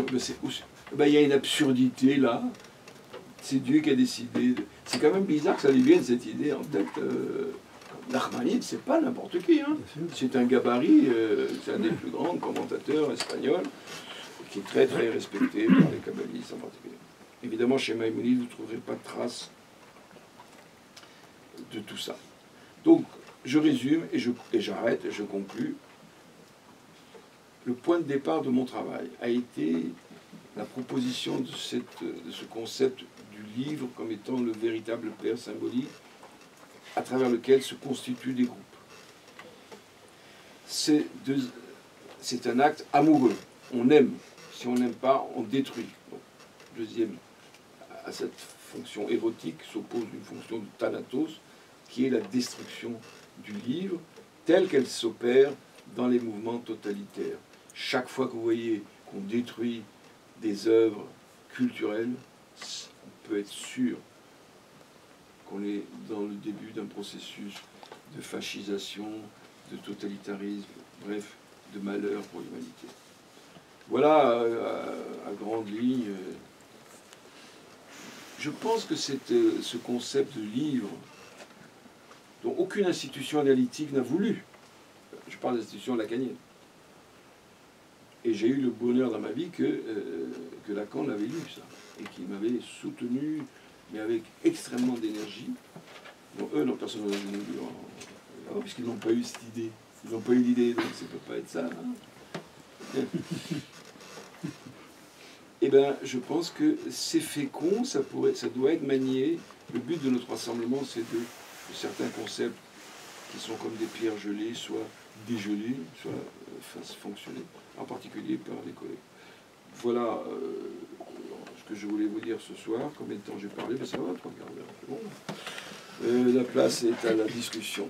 y a une absurdité là, c'est Dieu qui a décidé. C'est quand même bizarre que ça lui vienne cette idée en tête. Nachmanide, c'est pas n'importe qui, hein. C'est un gabarit, c'est un des plus grands commentateurs espagnols, qui est très très respecté par les kabbalistes en particulier. Évidemment, chez Maïmonide, vous ne trouverez pas de traces de tout ça. Donc, je résume et j'arrête et je conclus. Le point de départ de mon travail a été la proposition de ce concept du livre comme étant le véritable père symbolique à travers lequel se constituent des groupes. C'est un acte amoureux. On aime. Si on n'aime pas, on détruit. Donc, deuxième, à cette fonction érotique s'oppose une fonction de thanatos, qui est la destruction du livre, telle qu'elle s'opère dans les mouvements totalitaires. Chaque fois que vous voyez qu'on détruit des œuvres culturelles, on peut être sûr qu'on est dans le début d'un processus de fascisation, de totalitarisme, bref, de malheur pour l'humanité. Voilà, à grandes lignes, je pense que ce concept de livre, dont aucune institution analytique n'a voulu, je parle d'institution lacanienne, Et j'ai eu le bonheur dans ma vie que Lacan l'avait lu, ça, et qu'il m'avait soutenu, mais avec extrêmement d'énergie. Bon, eux, non, personne n'a lu, puisqu'ils n'ont pas eu cette idée. Ils n'ont pas eu l'idée, donc ça ne peut pas être ça. Hein. Eh bien, je pense que c'est fécond, ça doit être manié. Le but de notre rassemblement, c'est de certains concepts qui sont comme des pierres gelées, soit dégelées, soit fassent fonctionner, en particulier par les collègues. Voilà ce que je voulais vous dire ce soir. Combien de temps j'ai parlé? Ben, ça va, 3 quarts d'heure, c'est bon. La place est à la discussion.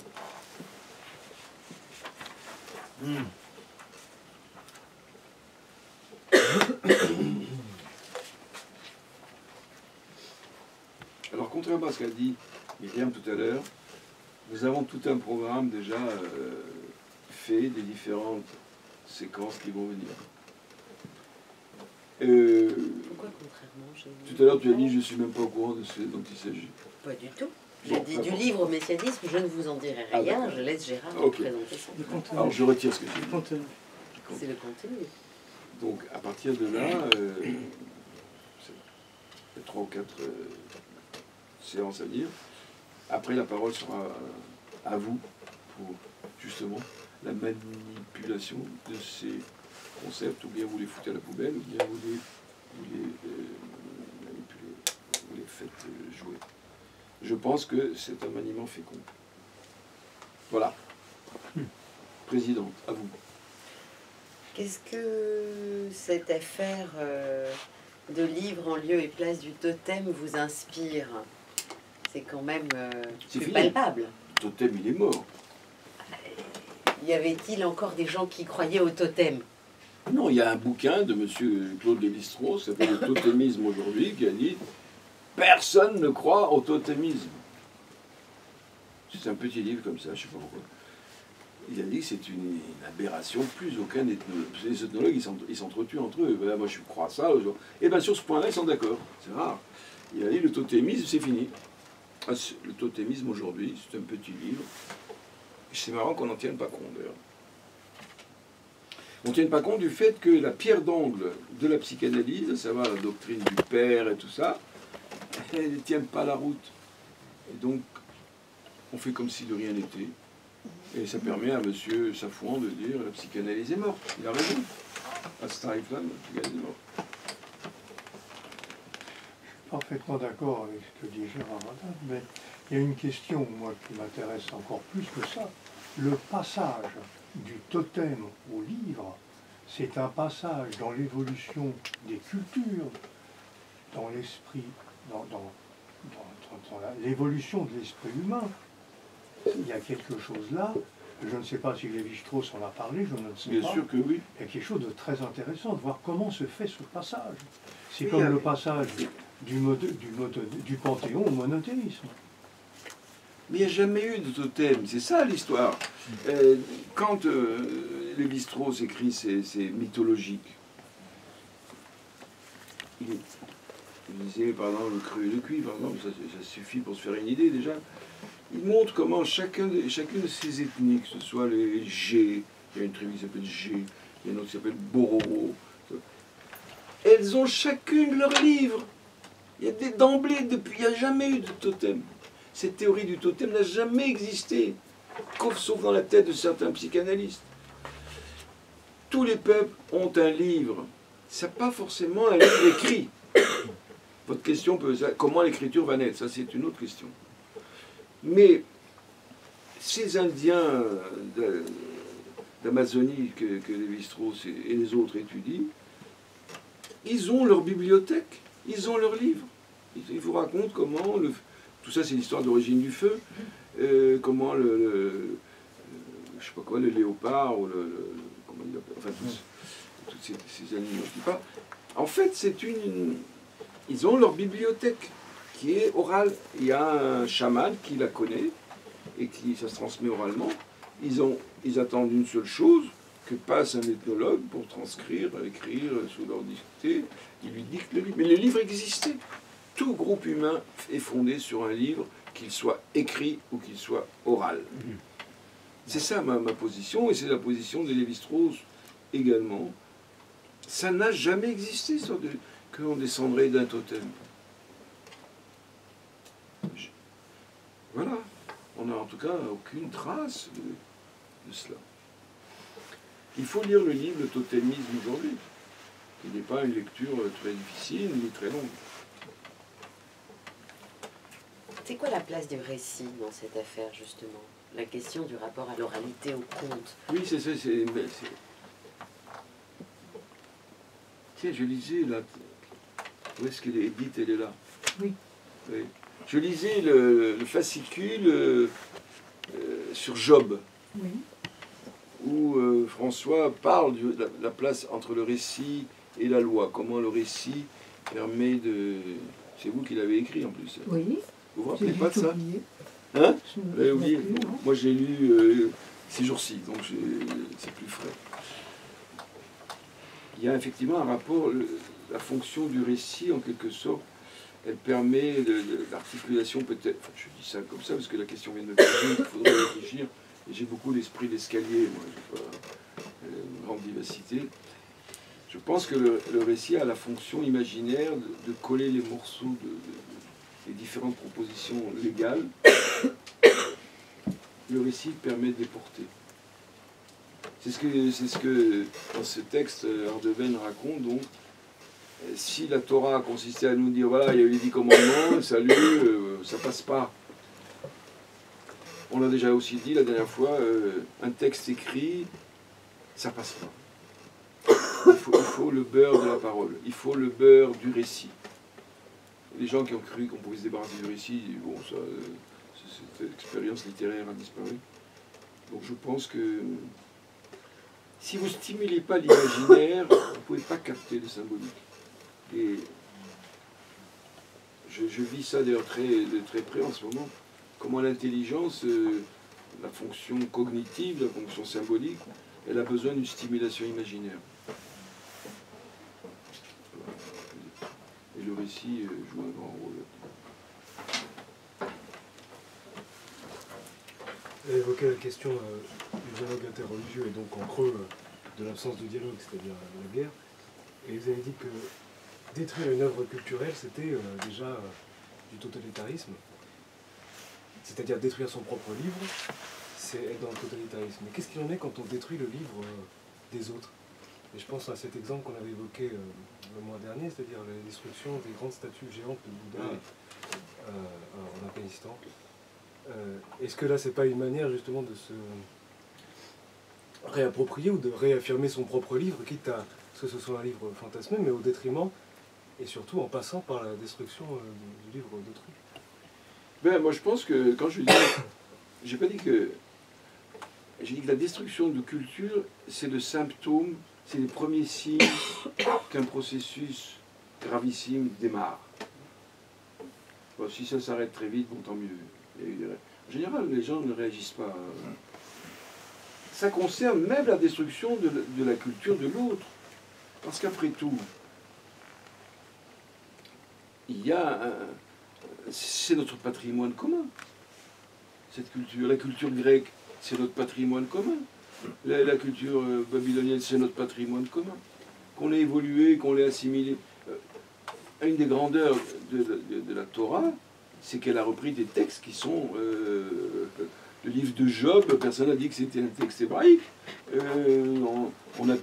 Alors, contrairement à ce qu'a dit Myriam tout à l'heure, nous avons tout un programme déjà fait des différentes séquences qui vont venir. Pourquoi contrairement Tout à l'heure, tu as dit, je ne suis même pas au courant de ce dont il s'agit. Pas du tout. J'ai dit du livre Messianisme, je ne vous en dirai rien, je laisse Gérard vous présenter ça. Alors, je retire ce que j'ai dit. C'est le contenu. Donc, à partir de là, il y a 3 ou 4 séances à dire. Après, la parole sera à vous pour, justement, la manipulation de ces concepts, ou bien vous les foutez à la poubelle, ou bien vous les manipulez, vous les faites jouer. Je pense que c'est un maniement fécond. Voilà. Présidente, à vous. Qu'est-ce que cette affaire de livre en lieu et place du totem vous inspire? C'est quand même plus palpable. Le totem, il est mort. Y avait-il encore des gens qui croyaient au totem? Non, il y a un bouquin de M. Claude Lévi-Strauss, qui s'appelle Le totémisme aujourd'hui, qui a dit « Personne ne croit au totémisme ». C'est un petit livre comme ça, je ne sais pas pourquoi. Il a dit que c'est une aberration, plus aucun ethnologue. Les ethnologues, ils s'entretuent entre eux. Ben là, moi, je crois à ça. Et bien, sur ce point-là, ils sont d'accord. C'est rare. Il a dit le totémisme, c'est fini. Le totémisme aujourd'hui, c'est un petit livre. C'est marrant qu'on n'en tienne pas compte, d'ailleurs. On ne tient pas compte du fait que la pierre d'angle de la psychanalyse, à savoir la doctrine du père et tout ça, elle ne tient pas la route. Et donc, on fait comme si de rien n'était. Et ça permet à M. Safouan de dire la psychanalyse est morte. Il a raison. À ce tarif-là, la psychanalyse est morte. Parfaitement d'accord avec ce que dit Gérard Radin, mais il y a une question, moi, qui m'intéresse encore plus que ça. Le passage du totem au livre, c'est un passage dans l'évolution des cultures, dans l'esprit, dans l'évolution de l'esprit humain. Il y a quelque chose là, je ne sais pas si Lévi-Strauss en a parlé, je ne le sais pas. Bien sûr que oui. Il y a quelque chose de très intéressant de voir comment se fait ce passage. C'est comme le passage du panthéon au monothéisme. Mais il n'y a jamais eu de totem, c'est ça l'histoire. Quand Lévi-Strauss écrit ses mythologiques, il disait par exemple le cru et le cuit, par exemple, ça suffit pour se faire une idée déjà. Il montre comment chacune de ces ethnies, que ce soit les G, il y a une tribu qui s'appelle G, il y a une autre qui s'appelle Bororo, elles ont chacune leur livre. Il y a d'emblée, il n'y a jamais eu de totem. Cette théorie du totem n'a jamais existé, sauf dans la tête de certains psychanalystes. Tous les peuples ont un livre. Ce n'est pas forcément un livre écrit. Votre question peut être comment l'écriture va naître, ça c'est une autre question. Mais ces Indiens d'Amazonie que Lévi-Strauss et les autres étudient, ils ont leur bibliothèque, ils ont leurs livres. Ils vous racontent comment, tout ça c'est l'histoire d'origine du feu, comment je sais pas quoi, le léopard, ou comment il appelle, enfin tous ces animaux qui parlent. En fait, ils ont leur bibliothèque qui est orale. Il y a un chaman qui la connaît et ça se transmet oralement. Ils attendent une seule chose, que passe un ethnologue pour transcrire, écrire sous leur dictée. Il lui dicte le livre. Mais le livre existait. Tout groupe humain est fondé sur un livre, qu'il soit écrit ou qu'il soit oral. C'est ça ma position, et c'est la position de Lévi-Strauss également. Ça n'a jamais existé, qu'on descendrait d'un totem. Voilà. On n'a en tout cas aucune trace de cela. Il faut lire le livre Le totémisme aujourd'hui, qui n'est pas une lecture très difficile ni très longue. C'est quoi la place du récit dans cette affaire, justement? La question du rapport à l'oralité, au conte. Oui, c'est ça. Tiens, je lisais là. Où est-ce qu'elle est? Edith, elle est là. Oui. Oui. Je lisais le fascicule sur Job, Oui. où François parle de la place entre le récit et la loi. Comment le récit permet de... C'est vous qui l'avez écrit en plus. Oui. Vous vous J'ai rappelez pas de vite ça? oublié. Hein? Je Vous me l'avez souviens oublié? plus, Bon, non. moi j'ai lu ces jours-ci, donc c'est plus frais. Il y a effectivement un rapport, la fonction du récit en quelque sorte, elle permet l'articulation peut-être, enfin je dis ça comme ça parce que la question vient de me poser, il faudrait réfléchir, et j'ai beaucoup l'esprit d'escalier, moi j'ai pas une grande vivacité. Je pense que le récit a la fonction imaginaire de coller les morceaux des différentes propositions légales. Le récit permet de les porter. C'est ce que dans ce texte Ardeven raconte. Donc, si la Torah consistait à nous dire voilà, il y a eu les 10 commandements, salut, ça passe pas. On l'a déjà aussi dit la dernière fois, un texte écrit, ça passe pas. Il faut le beurre de la parole, il faut le beurre du récit. Les gens qui ont cru qu'on pouvait se débarrasser du récit, bon, ça, cette expérience littéraire a disparu. Donc je pense que si vous ne stimulez pas l'imaginaire, vous ne pouvez pas capter le symbolique. Et je vis ça d'ailleurs de très près en ce moment. Comment l'intelligence, la fonction cognitive, la fonction symbolique, elle a besoin d'une stimulation imaginaire. Et le récit joue un grand rôle. Vous avez évoqué la question du dialogue interreligieux et donc en creux de l'absence de dialogue, c'est-à-dire la guerre. Et vous avez dit que détruire une œuvre culturelle, c'était déjà du totalitarisme. C'est-à-dire détruire son propre livre, c'est être dans le totalitarisme. Mais qu'est-ce qu'il en est quand on détruit le livre des autres? Et je pense à cet exemple qu'on avait évoqué le mois dernier, c'est-à-dire la destruction des grandes statues géantes de Bouddha en Afghanistan. Est-ce que là, c'est pas une manière justement de se réapproprier ou de réaffirmer son propre livre, quitte à ce que ce soit un livre fantasmé, mais au détriment, et surtout en passant par la destruction du livre d'autrui? Ben, moi je pense que quand je dis, j'ai pas dit que, j'ai dit que la destruction de culture, c'est le symptôme, c'est les premiers signes qu'un processus gravissime démarre. Bon, si ça s'arrête très vite, bon tant mieux. En général, les gens ne réagissent pas. Ça concerne même la destruction de la culture de l'autre. Parce qu'après tout, il y a c'est notre patrimoine commun. Cette culture, la culture grecque, c'est notre patrimoine commun. La culture babylonienne, c'est notre patrimoine commun. Qu'on ait évolué, qu'on l'ait assimilé. Une des grandeurs de la Torah, c'est qu'elle a repris des textes qui sont... le livre de Job, personne n'a dit que c'était un texte hébraïque. On a,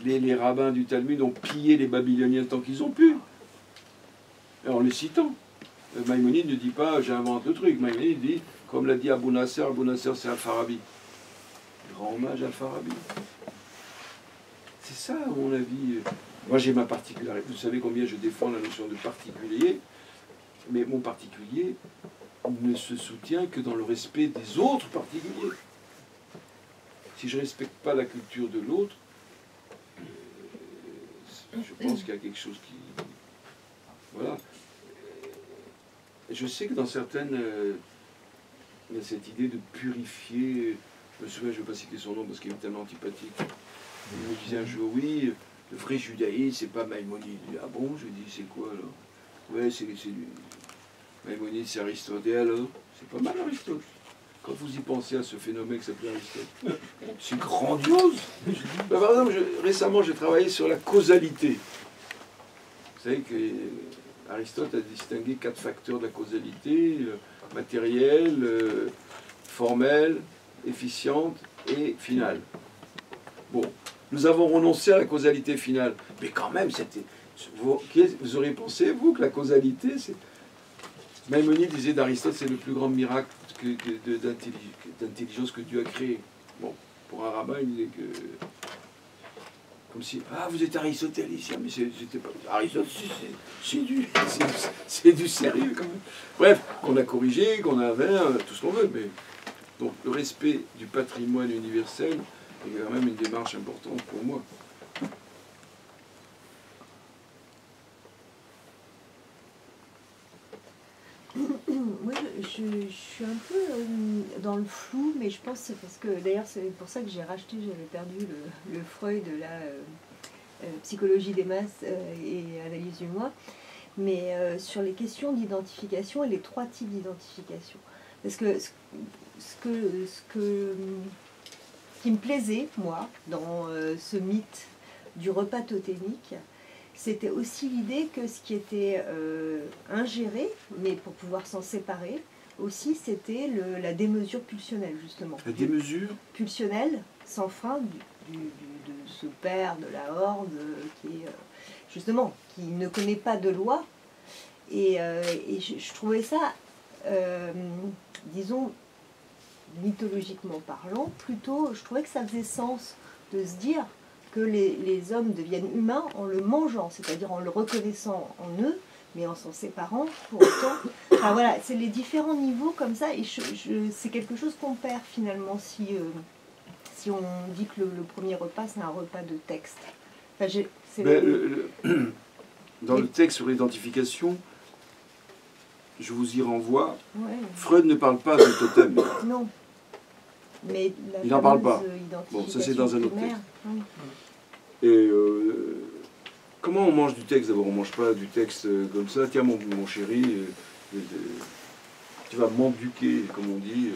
les rabbins du Talmud ont pillé les Babyloniens tant qu'ils ont pu. En les citant. Maïmonide ne dit pas j'invente le truc. Maïmonide dit, comme l'a dit Abou Nasser c'est Al-Farabi. Grand hommage à Al-Farabi. C'est ça, à mon avis. Moi j'ai ma particularité. Vous savez combien je défends la notion de particulier. Mais mon particulier ne se soutient que dans le respect des autres particuliers. Si je ne respecte pas la culture de l'autre, je pense qu'il y a quelque chose qui... Voilà. Je sais que dans certaines... il y a cette idée de purifier... Je me souviens, je ne vais pas citer son nom parce qu'il est tellement antipathique. Il me disait un jour, oui, le vrai judaïsme, c'est pas Maïmonide. Ah bon? Je lui dis, c'est quoi alors? Ouais, c'est lui. Maïmonide, c'est Aristote. Et alors? C'est pas mal Aristote. quand vous y pensez à ce phénomène qui s'appelle Aristote, c'est grandiose. Ben, par exemple, récemment, j'ai travaillé sur la causalité. Vous savez que Aristote a distingué 4 facteurs de la causalité, matérielle, formelle, efficiente et finale. Bon, nous avons renoncé à la causalité finale, mais quand même, vous auriez pensé, vous, que la causalité, c'est... Maïmonide disait d'Aristote, c'est le plus grand miracle d'intelligence que Dieu a créé. Bon, pour un rabbin, il disait que... Comme si, ah, vous êtes aristotélicien, mais c'était pas... Aristote, c'est du sérieux, quand même. Bref, qu'on a corrigé, qu'on a tout ce qu'on veut, mais... Donc, le respect du patrimoine universel est quand même une démarche importante pour moi. Moi, je suis un peu dans le flou, mais je pense que c'est parce que, d'ailleurs, c'est pour ça que j'ai racheté, j'avais perdu le Freud de la psychologie des masses et analyse du moi, mais sur les questions d'identification et les 3 types d'identification. Parce que qui me plaisait, moi, dans ce mythe du repas totémique, c'était aussi l'idée que ce qui était ingéré, mais pour pouvoir s'en séparer, aussi c'était la démesure pulsionnelle, justement. La démesure pulsionnelle, sans fin, de ce père de la horde qui est, justement, qui ne connaît pas de loi. Et je trouvais ça, disons, mythologiquement parlant, plutôt, je trouvais que ça faisait sens de se dire que les hommes deviennent humains en le mangeant, c'est-à-dire en le reconnaissant en eux, mais en s'en séparant pour autant. Enfin voilà, c'est les différents niveaux comme ça, et c'est quelque chose qu'on perd finalement si on dit que le premier repas c'est un repas de texte. Enfin, dans le texte sur l'identification, je vous y renvoie. Ouais. Freud ne parle pas de totem. Non. Mais il n'en parle pas. Bon, ça c'est dans un autre texte. Oui. Et comment on mange du texte? D'abord, on ne mange pas du texte comme ça. Tiens, mon chéri, tu vas m'embuquer, comme on dit.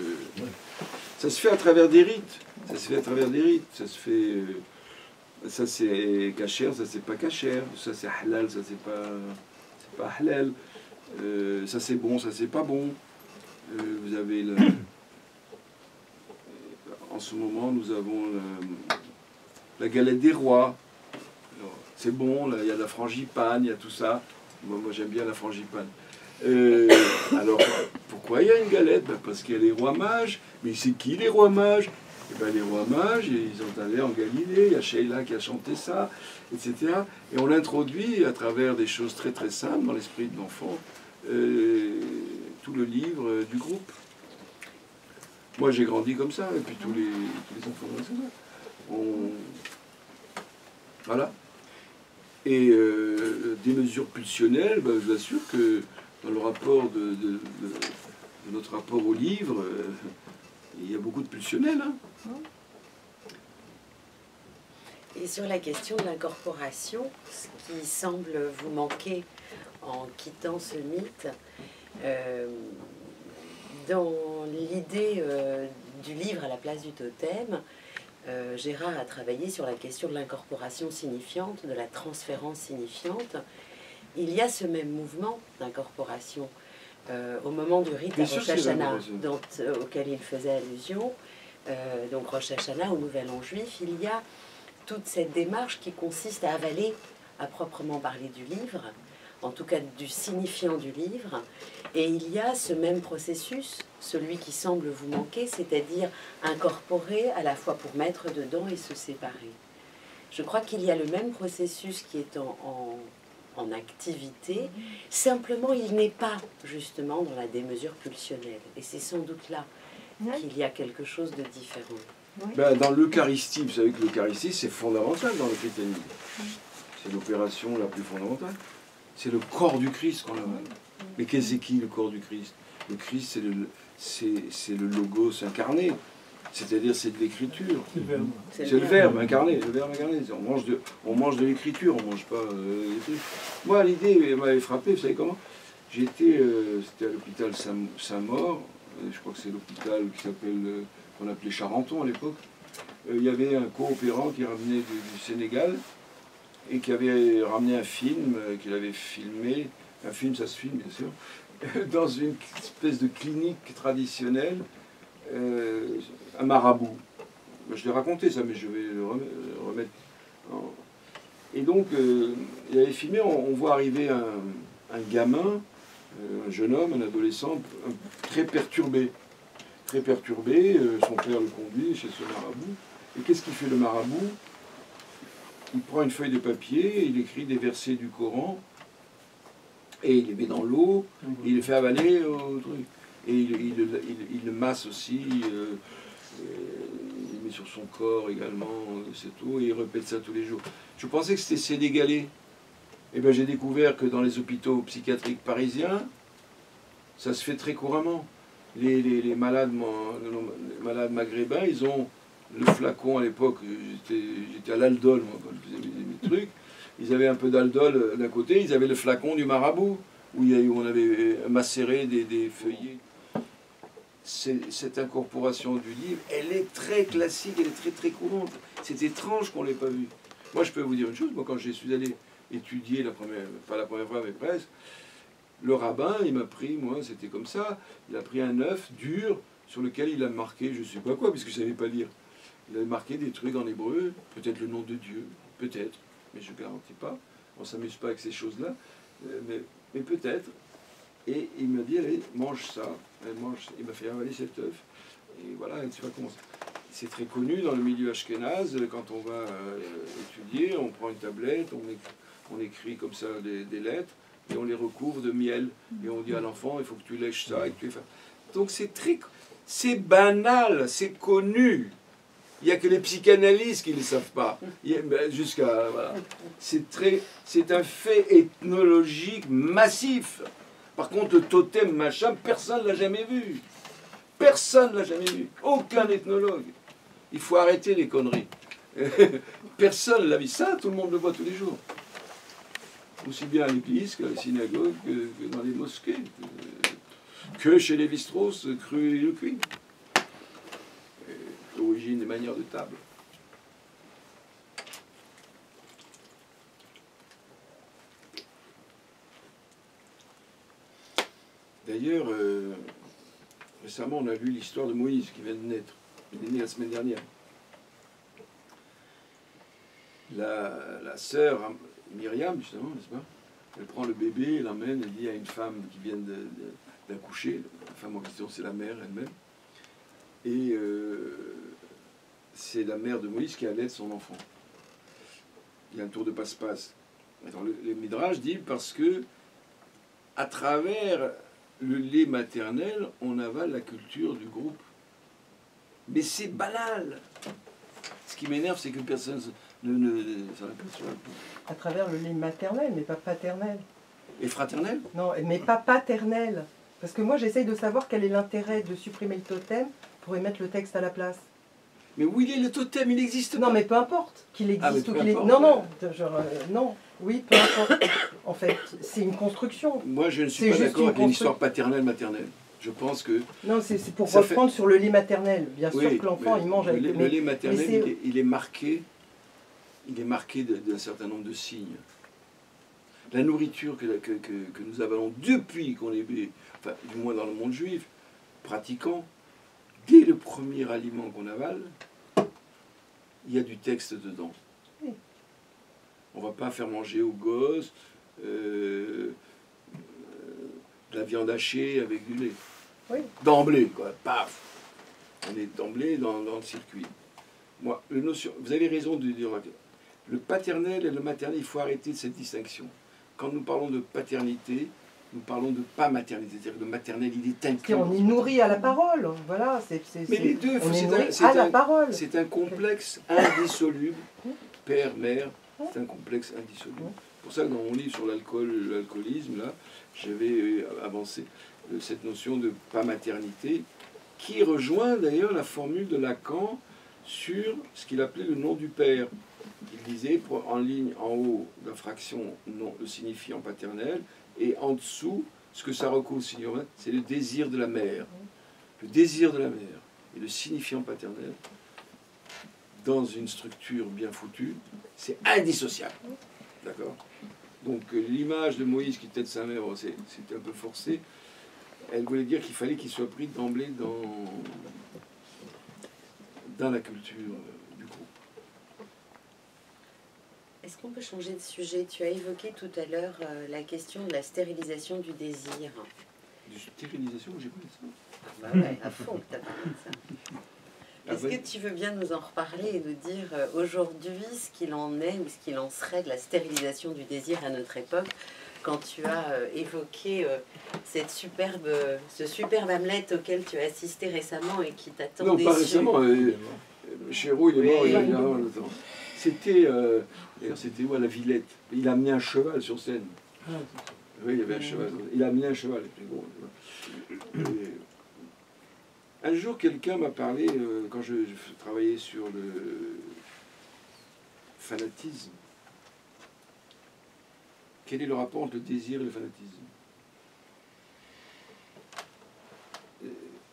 Ça se fait à travers des rites. Ça se fait à travers des rites. Ça se fait... ça c'est cachère, ça c'est pas cachère. Ça c'est halal, ça c'est pas halal. Ça c'est bon, ça c'est pas bon. Vous avez en ce moment, nous avons la galette des rois. C'est bon, là, il y a la frangipane, il y a tout ça. Moi j'aime bien la frangipane. Alors, pourquoi il y a une galette? Parce qu'il y a les rois mages. Mais c'est qui les rois mages? Eh ben, les rois mages, ils sont allés en Galilée, il y a Sheila qui a chanté ça, etc. Et on l'introduit à travers des choses très très simples dans l'esprit de l'enfant, tout le livre du groupe. Moi j'ai grandi comme ça, et puis tous les enfants comme ça. Voilà. Et des mesures pulsionnelles, je vous assure que dans le rapport de notre rapport au livre, il y a beaucoup de pulsionnels. Hein. Et sur la question de l'incorporation, ce qui semble vous manquer en quittant ce mythe, dans l'idée du livre à la place du totem, Gérard a travaillé sur la question de l'incorporation signifiante, de la transférence signifiante. Il y a ce même mouvement d'incorporation au moment du rite à Rosh Hashanah, auquel il faisait allusion. Donc Rosh Hashanah, au Nouvel An juif, il y a toute cette démarche qui consiste à avaler, à proprement parler du livre, en tout cas du signifiant du livre, et il y a ce même processus, celui qui semble vous manquer, c'est-à-dire incorporer à la fois pour mettre dedans et se séparer. Je crois qu'il y a le même processus qui est en activité, simplement il n'est pas justement dans la démesure pulsionnelle, et c'est sans doute là qu'il y a quelque chose de différent. Dans l'Eucharistie, vous savez que l'Eucharistie c'est fondamental dans le christianisme. C'est l'opération la plus fondamentale. C'est le corps du Christ qu'on avale. Mais qu'est-ce qui le corps du Christ? Le Christ, c'est le logos incarné. C'est-à-dire, c'est de l'écriture. C'est le verbe incarné. Le verbe incarné. On mange de l'écriture, on ne mange pas des trucs. Moi, l'idée m'avait frappé, vous savez comment? C'était à l'hôpital Saint-Maur, je crois que c'est l'hôpital qui s'appelle, qu'on appelait Charenton à l'époque, il y avait un coopérant qui ramenait du Sénégal et qui avait ramené un film qu'il avait filmé, un film ça se filme bien sûr, dans une espèce de clinique traditionnelle, un marabout. Je l'ai raconté ça, mais je vais le remettre. Et donc, il avait filmé, on voit arriver un gamin, un jeune homme, un adolescent, très perturbé. Très perturbé, son père le conduit chez ce marabout. Et qu'est-ce qu'il fait le marabout? Il prend une feuille de papier, il écrit des versets du Coran, et il les met dans l'eau, et il les fait avaler au truc. Et il le masse aussi, il met sur son corps également cette eau, et il répète ça tous les jours. Je pensais que c'était sénégalais. Et bien j'ai découvert que dans les hôpitaux psychiatriques parisiens, ça se fait très couramment. Les malades maghrébins, ils ont le flacon à l'époque, j'étais à l'aldol moi quand je faisais mes trucs, ils avaient un peu d'aldol d'un côté, ils avaient le flacon du marabout, où on avait macéré des feuillets. Cette incorporation du livre, elle est très classique, elle est très très courante. C'est étrange qu'on ne l'ait pas vue. Moi je peux vous dire une chose, moi quand je suis allé étudier pas la première fois mais presque, le rabbin il m'a pris, moi c'était comme ça, il a pris un œuf dur sur lequel il a marqué je sais pas quoi, puisque je ne savais pas lire. Il avait marqué des trucs en hébreu, peut-être le nom de Dieu, peut-être, mais je ne garantis pas, on ne s'amuse pas avec ces choses-là, mais peut-être. Et il m'a dit, allez, mange ça. Il m'a fait avaler cet œuf. Et voilà, et tu vois comment c'est très connu dans le milieu ashkénaze. Quand on va étudier, on prend une tablette, on écrit comme ça des lettres, et on les recouvre de miel. Et on dit à l'enfant, il faut que tu lèches ça. Et que tu fais... Donc c'est banal, c'est connu. Il n'y a que les psychanalystes qui ne le savent pas. Jusqu'à... Voilà. C'est un fait ethnologique massif. Par contre, le totem, machin, personne ne l'a jamais vu. Personne ne l'a jamais vu. Aucun ethnologue. Il faut arrêter les conneries. Personne ne l'a vu. Ça, tout le monde le voit tous les jours. Aussi bien à l'église qu'à la synagogue, que dans les mosquées, que chez les Vistros, cru et le cuit. L'origine des manières de table. D'ailleurs, récemment, on a lu l'histoire de Moïse qui vient de naître. Il est né la semaine dernière. La sœur Myriam, justement, n'est-ce pas? Elle prend le bébé, elle l'emmène, elle dit à une femme qui vient d'accoucher, la femme en question, c'est la mère elle-même, et c'est la mère de Moïse qui allait son enfant. Il y a un tour de passe-passe. Le Midrash dit parce que, à travers le lait maternel, on avale la culture du groupe. Mais c'est banal. Ce qui m'énerve, c'est que personne ne s'en aperçoit. À travers le lait maternel, mais pas paternel. Et fraternel? Non, mais pas paternel. Parce que moi, j'essaye de savoir quel est l'intérêt de supprimer le totem pour y mettre le texte à la place. Mais où il est le totem? Il n'existe pas. Non, mais peu importe qu'il existe mais ou peu qu'il importe, non, non, genre, non, oui, peu importe. En fait, c'est une construction. Moi, je ne suis pas d'accord avec une histoire paternelle-maternelle. Je pense que... Non, c'est pour ça reprendre sur le lait maternel. Bien sûr oui, que l'enfant, il mange avec le lait maternel, il est marqué d'un certain nombre de signes. La nourriture que nous avalons depuis qu'on est, enfin, du moins dans le monde juif, pratiquant, dès le premier aliment qu'on avale, il y a du texte dedans. Oui. On ne va pas faire manger aux gosses de la viande hachée avec du lait. Oui. D'emblée, quoi, paf. On est d'emblée dans le circuit. Moi, vous avez raison de dire, le paternel et le maternel, il faut arrêter cette distinction. Quand nous parlons de paternité, nous parlons de pas maternité, c'est-à-dire que le maternel, il est inclus. On est nourri à la parole, voilà. Mais les deux, on est nourri à la parole. C'est un complexe indissoluble, père, mère, c'est un complexe indissoluble. C'est pour ça que dans mon livre sur l'alcoolisme, là, j'avais avancé cette notion de pas maternité, qui rejoint d'ailleurs la formule de Lacan sur ce qu'il appelait le nom du père. Il disait, en ligne en haut, la fraction non, le signifiant paternel, et en dessous, ce que ça recouvre, c'est le désir de la mère. le désir de la mère et le signifiant paternel, dans une structure bien foutue, c'est indissociable. D'accord? Donc l'image de Moïse qui tête sa mère, c'était un peu forcé. Elle voulait dire qu'il fallait qu'il soit pris d'emblée dans la culture du groupe. Est-ce qu'on peut changer de sujet? Tu as évoqué tout à l'heure la question de la stérilisation du désir. De stérilisation, j'ai pas dit ça. Ah bah ouais, à fond que tu as parlé de ça. Ah Est-ce ouais. que tu veux bien nous en reparler et nous dire aujourd'hui ce qu'il en est ou ce qu'il en serait de la stérilisation du désir à notre époque, quand tu as évoqué ce superbe Hamlet auquel tu as assisté récemment et qui t'a tant Non, déçu? pas récemment. Chéreau, il est mort il y a longtemps. C'était, d'ailleurs, c'était où à la Villette? Il a amené un cheval sur scène. Oui, il y avait un cheval. Il a amené un cheval. Bon, un jour, quelqu'un m'a parlé, quand je travaillais sur le fanatisme, quel est le rapport entre le désir et le fanatisme?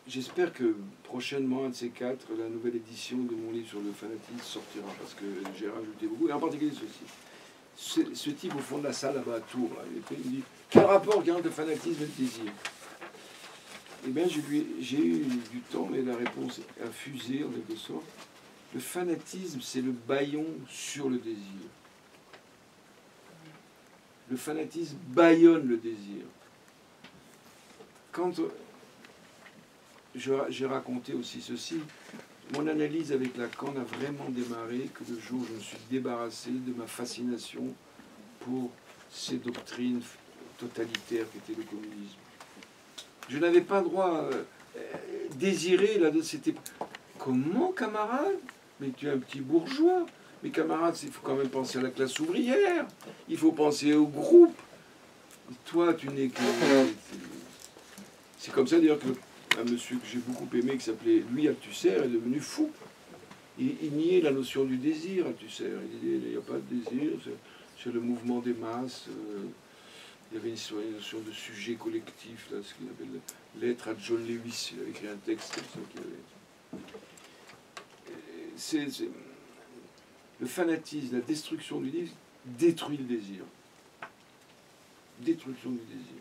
J'espère que prochainement, un de ces quatre, la nouvelle édition de mon livre sur le fanatisme sortira, parce que j'ai rajouté beaucoup, et en particulier ceci. Ce type au fond de la salle là-bas à Tours, là, il me dit quel rapport entre le fanatisme et le désir? Eh bien, j'ai eu du temps, mais la réponse a fusé en quelque sorte. Le fanatisme, c'est le bâillon sur le désir. Le fanatisme bâillonne le désir. Quand j'ai raconté aussi ceci, mon analyse avec Lacan a vraiment démarré que le jour où je me suis débarrassé de ma fascination pour ces doctrines totalitaires qu'était le communisme. Je n'avais pas droit à désirer, là, c'était... Comment, camarade? Mais tu es un petit bourgeois. Mais camarade, il faut quand même penser à la classe ouvrière. Il faut penser au groupe. Et toi, tu n'es que... C'est comme ça, d'ailleurs, qu'un monsieur que j'ai beaucoup aimé, qui s'appelait Louis Althusser, est devenu fou. Il niait la notion du désir, Althusser. Il disait, il n'y a pas de désir, c'est le mouvement des masses. Il y avait une notion de sujet collectif, là, ce qu'il appelle l'être à John Lewis. Il avait écrit un texte comme ça. Le fanatisme, la destruction du désir, détruit le désir. Destruction du désir.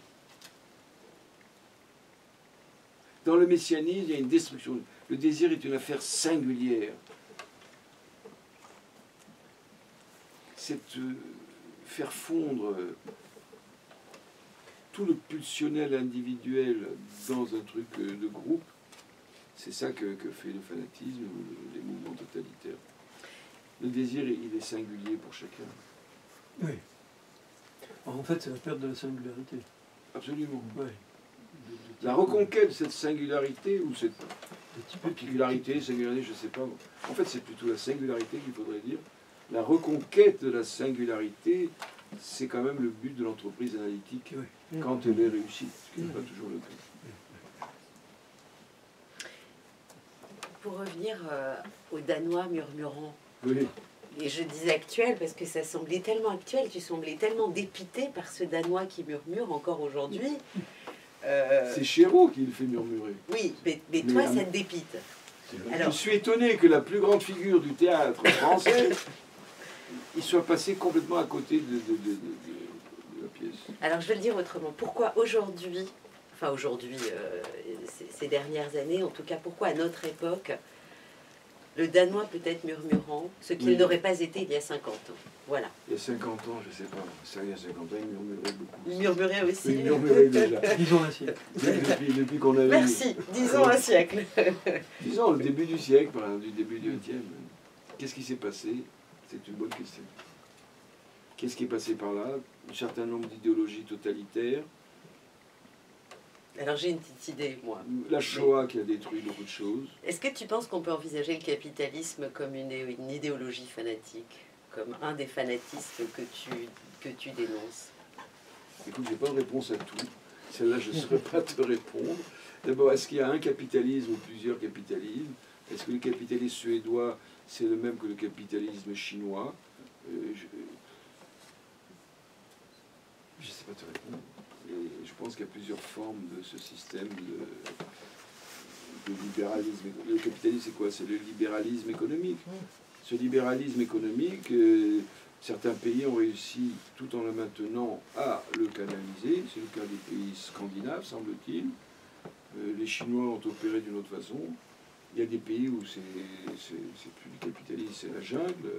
Dans le messianisme, il y a une destruction. Le désir est une affaire singulière. C'est faire fondre tout le pulsionnel individuel dans un truc de groupe. C'est ça que fait le fanatisme ou les mouvements totalitaires. Le désir, il est singulier pour chacun. Oui. En fait, c'est la perte de la singularité. Absolument. Ouais. La reconquête de cette singularité, ou cette particularité, singularité, je ne sais pas. En fait, c'est plutôt la singularité qu'il faudrait dire. La reconquête de la singularité, c'est quand même le but de l'entreprise analytique quand elle est réussie, ce qui n'est pas toujours le cas. Pour revenir aux Danois murmurants, Oui. et je disais actuel parce que ça semblait tellement actuel, tu semblais tellement dépité par ce Danois qui murmure encore aujourd'hui. C'est Chéreau qui le fait murmurer. Oui, mais toi, ça te dépite. Je suis étonné que la plus grande figure du théâtre français, il soit passé complètement à côté de la pièce. Alors, je vais le dire autrement. Pourquoi aujourd'hui, ces dernières années, en tout cas, pourquoi à notre époque, le Danois peut être murmurant, ce qu'il n'aurait pas été il y a 50 ans. Voilà. Il y a 50 ans, je ne sais pas. Il y a 50 ans, il murmurait beaucoup. Il murmurait aussi. Il murmurait déjà. Disons un siècle. Depuis qu'on avait... Merci. Disons un siècle. Disons le début du siècle, par exemple, du début du XXe. Qu'est-ce qui s'est passé? C'est une bonne question. Qu'est-ce qui est passé par là? Un certain nombre d'idéologies totalitaires. Alors j'ai une petite idée, moi. La Shoah qui a détruit beaucoup de choses. Est-ce que tu penses qu'on peut envisager le capitalisme comme une idéologie fanatique, comme un des fanatismes que tu dénonces? Écoute, j'ai pas de réponse à tout. Celle-là, je ne saurais pas te répondre. D'abord, est-ce qu'il y a un capitalisme ou plusieurs capitalismes? Est-ce que le capitalisme suédois, c'est le même que le capitalisme chinois? Je ne sais pas te répondre. Et je pense qu'il y a plusieurs formes de ce système de libéralisme. Le capitalisme, c'est quoi? C'est le libéralisme économique. Ce libéralisme économique, certains pays ont réussi, tout en le maintenant, à le canaliser. C'est le cas des pays scandinaves, semble-t-il. Les Chinois ont opéré d'une autre façon. Il y a des pays où c'est plus du capitalisme, c'est la jungle.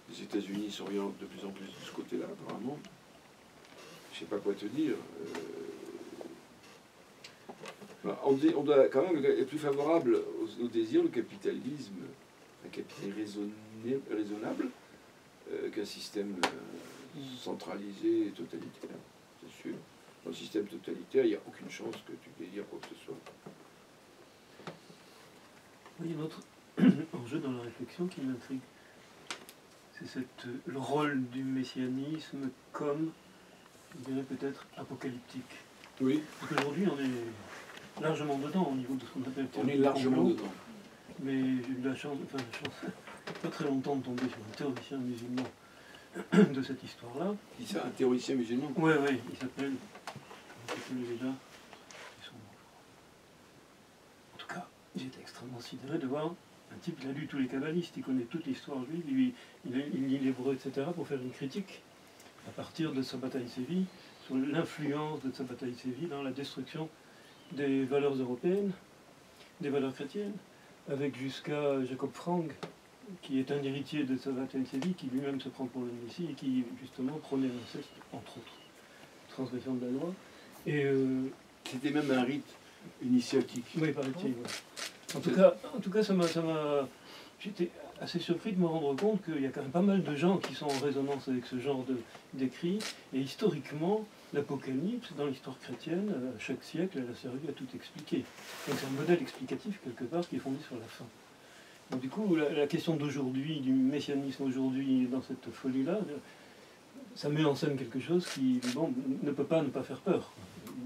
Les États-Unis s'orientent de plus en plus de ce côté-là, apparemment. Je ne sais pas quoi te dire. On doit quand même être plus favorable au désir, le capitalisme, un capitalisme raisonnable, qu'un système centralisé et totalitaire, c'est sûr. Dans le système totalitaire, il n'y a aucune chance que tu désires quoi que ce soit. Il y a un autre enjeu dans la réflexion qui m'intrigue. C'est le rôle du messianisme comme, je dirais peut-être, apocalyptique. Oui. Parce qu'aujourd'hui, on est largement dedans au niveau de ce qu'on appelle On est largement complot. dedans. Mais j'ai eu la chance, pas très longtemps de tomber sur un théoricien musulman de cette histoire-là. Qui c'est un théoricien musulman? Oui, il s'appelle déjà. En tout cas, j'étais extrêmement sidéré de voir un type qui a lu tous les kabbalistes, il connaît toute l'histoire juive, il lit l'hébreu, etc., pour faire une critique à partir de Sabbatai Tzvi, sur l'influence de Sabbatai Tzvi dans la destruction des valeurs européennes, des valeurs chrétiennes, avec jusqu'à Jacob Frank, qui est un héritier de Sabbatai Tzvi, qui lui-même se prend pour le Messie et qui justement prônait l'inceste, entre autres, transgression de la loi. Et c'était même un rite initiatique. Oui, paraît-il. Ouais. En tout cas, j'étais assez surpris de me rendre compte qu'il y a quand même pas mal de gens qui sont en résonance avec ce genre d'écrits. Et historiquement, l'Apocalypse, dans l'histoire chrétienne, à chaque siècle, elle a servi à tout expliquer. Donc c'est un modèle explicatif, quelque part, qui est fondé sur la fin. Donc du coup, la question d'aujourd'hui, du messianisme aujourd'hui, dans cette folie-là, ça met en scène quelque chose qui, bon, ne peut pas ne pas faire peur,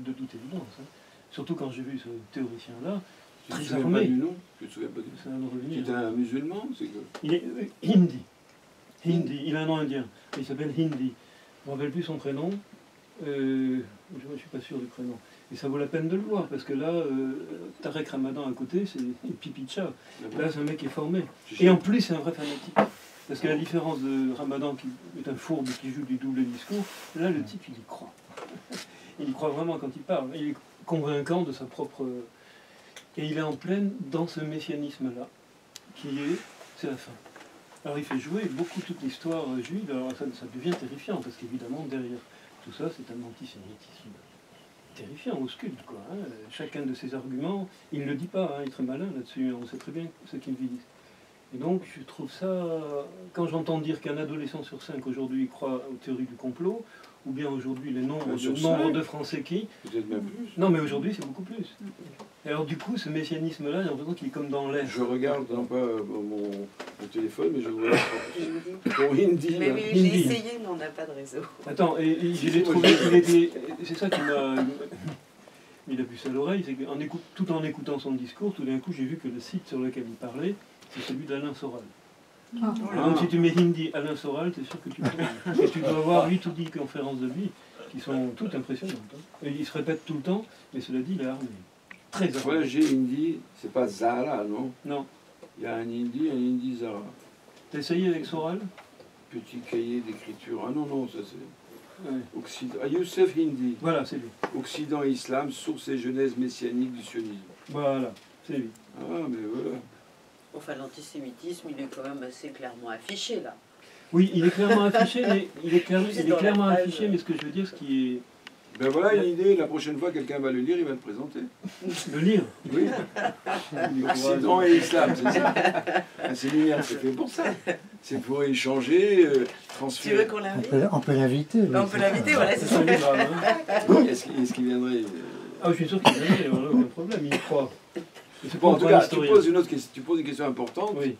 de toute évidence. Hein. Surtout quand j'ai vu ce théoricien-là, Tu ne te souviens pas du nom? Tu te souviens pas du nom? C'est un musulman? Il est Hindi. Il a un nom indien. Il s'appelle Hindi. Je ne me rappelle plus son prénom. Je ne suis pas sûr du prénom. Et ça vaut la peine de le voir, parce que là, Tarek Ramadan à côté, c'est Pipicha. Là, c'est un mec qui est formé. Et en plus, c'est un vrai fanatique. Parce qu'à la différence de Ramadan, qui est un fourbe qui joue du double discours, là, le type, il y croit. Il y croit vraiment quand il parle. Il est convaincant de sa propre... Et il est en pleine dans ce messianisme-là, c'est la fin. Alors il fait jouer beaucoup toute l'histoire juive, alors ça devient terrifiant, parce qu'évidemment, derrière tout ça, c'est un antisémitisme terrifiant, ausculte, quoi. Hein. Chacun de ses arguments, il ne le dit pas, hein, il est très malin là-dessus, on sait très bien ce qu'il vise. Et donc, je trouve ça, quand j'entends dire qu'un adolescent sur 5 aujourd'hui croit aux théories du complot, ou bien aujourd'hui le nombre de Français qui... Peut-être même plus. Non, mais aujourd'hui, c'est beaucoup plus. Et alors, du coup, ce messianisme-là, j'ai l'impression qu'il est comme dans l'air. Je regarde, non pas mon téléphone, mais je regarde ton Hindi. Mais oui, j'ai essayé, mais on n'a pas de réseau. Attends, et je l'ai trouvé... C'est ça qui m'a... Il a pu ça à l'oreille, c'est tout en écoutant son discours, tout d'un coup, j'ai vu que le site sur lequel il parlait, c'est celui d'Alain Soral. Ah. Donc si tu mets Hindi Alain Soral, c'est sûr que tu peux. Et tu dois avoir 8 ou 10 conférences de lui qui sont toutes impressionnantes. Hein. Et il se répète tout le temps, mais cela dit, il est armé. Très armé. Voilà, j'ai Hindi, c'est pas Zara, non? Non. Il y a un Hindi Zara. T'as essayé avec Soral? Petit cahier d'écriture. Ah non, ça c'est... Ouais. Occident. Ah, Youssef Hindi. Voilà, c'est lui. Occident et Islam, source et genèse messianique du sionisme. Voilà, c'est lui. Ah, mais voilà. Enfin, l'antisémitisme, il est quand même assez clairement affiché, là. Oui, il est clairement affiché, mais mais ce que je veux dire, ce qui est... Ben voilà une idée, la prochaine fois quelqu'un va le lire, il va le présenter. Le lire? Oui. Occident et Islam, c'est ça. Un séminaire, c'est fait pour ça. C'est pour échanger, transférer. Tu veux qu'on l'invite? On peut l'inviter. On peut l'inviter, voilà, c'est ça. Est-ce qu'il viendrait Ah, je suis sûr qu'il viendrait, il n'y a aucun problème, il y croit. Bon, en tout cas, tu poses une question importante. Oui.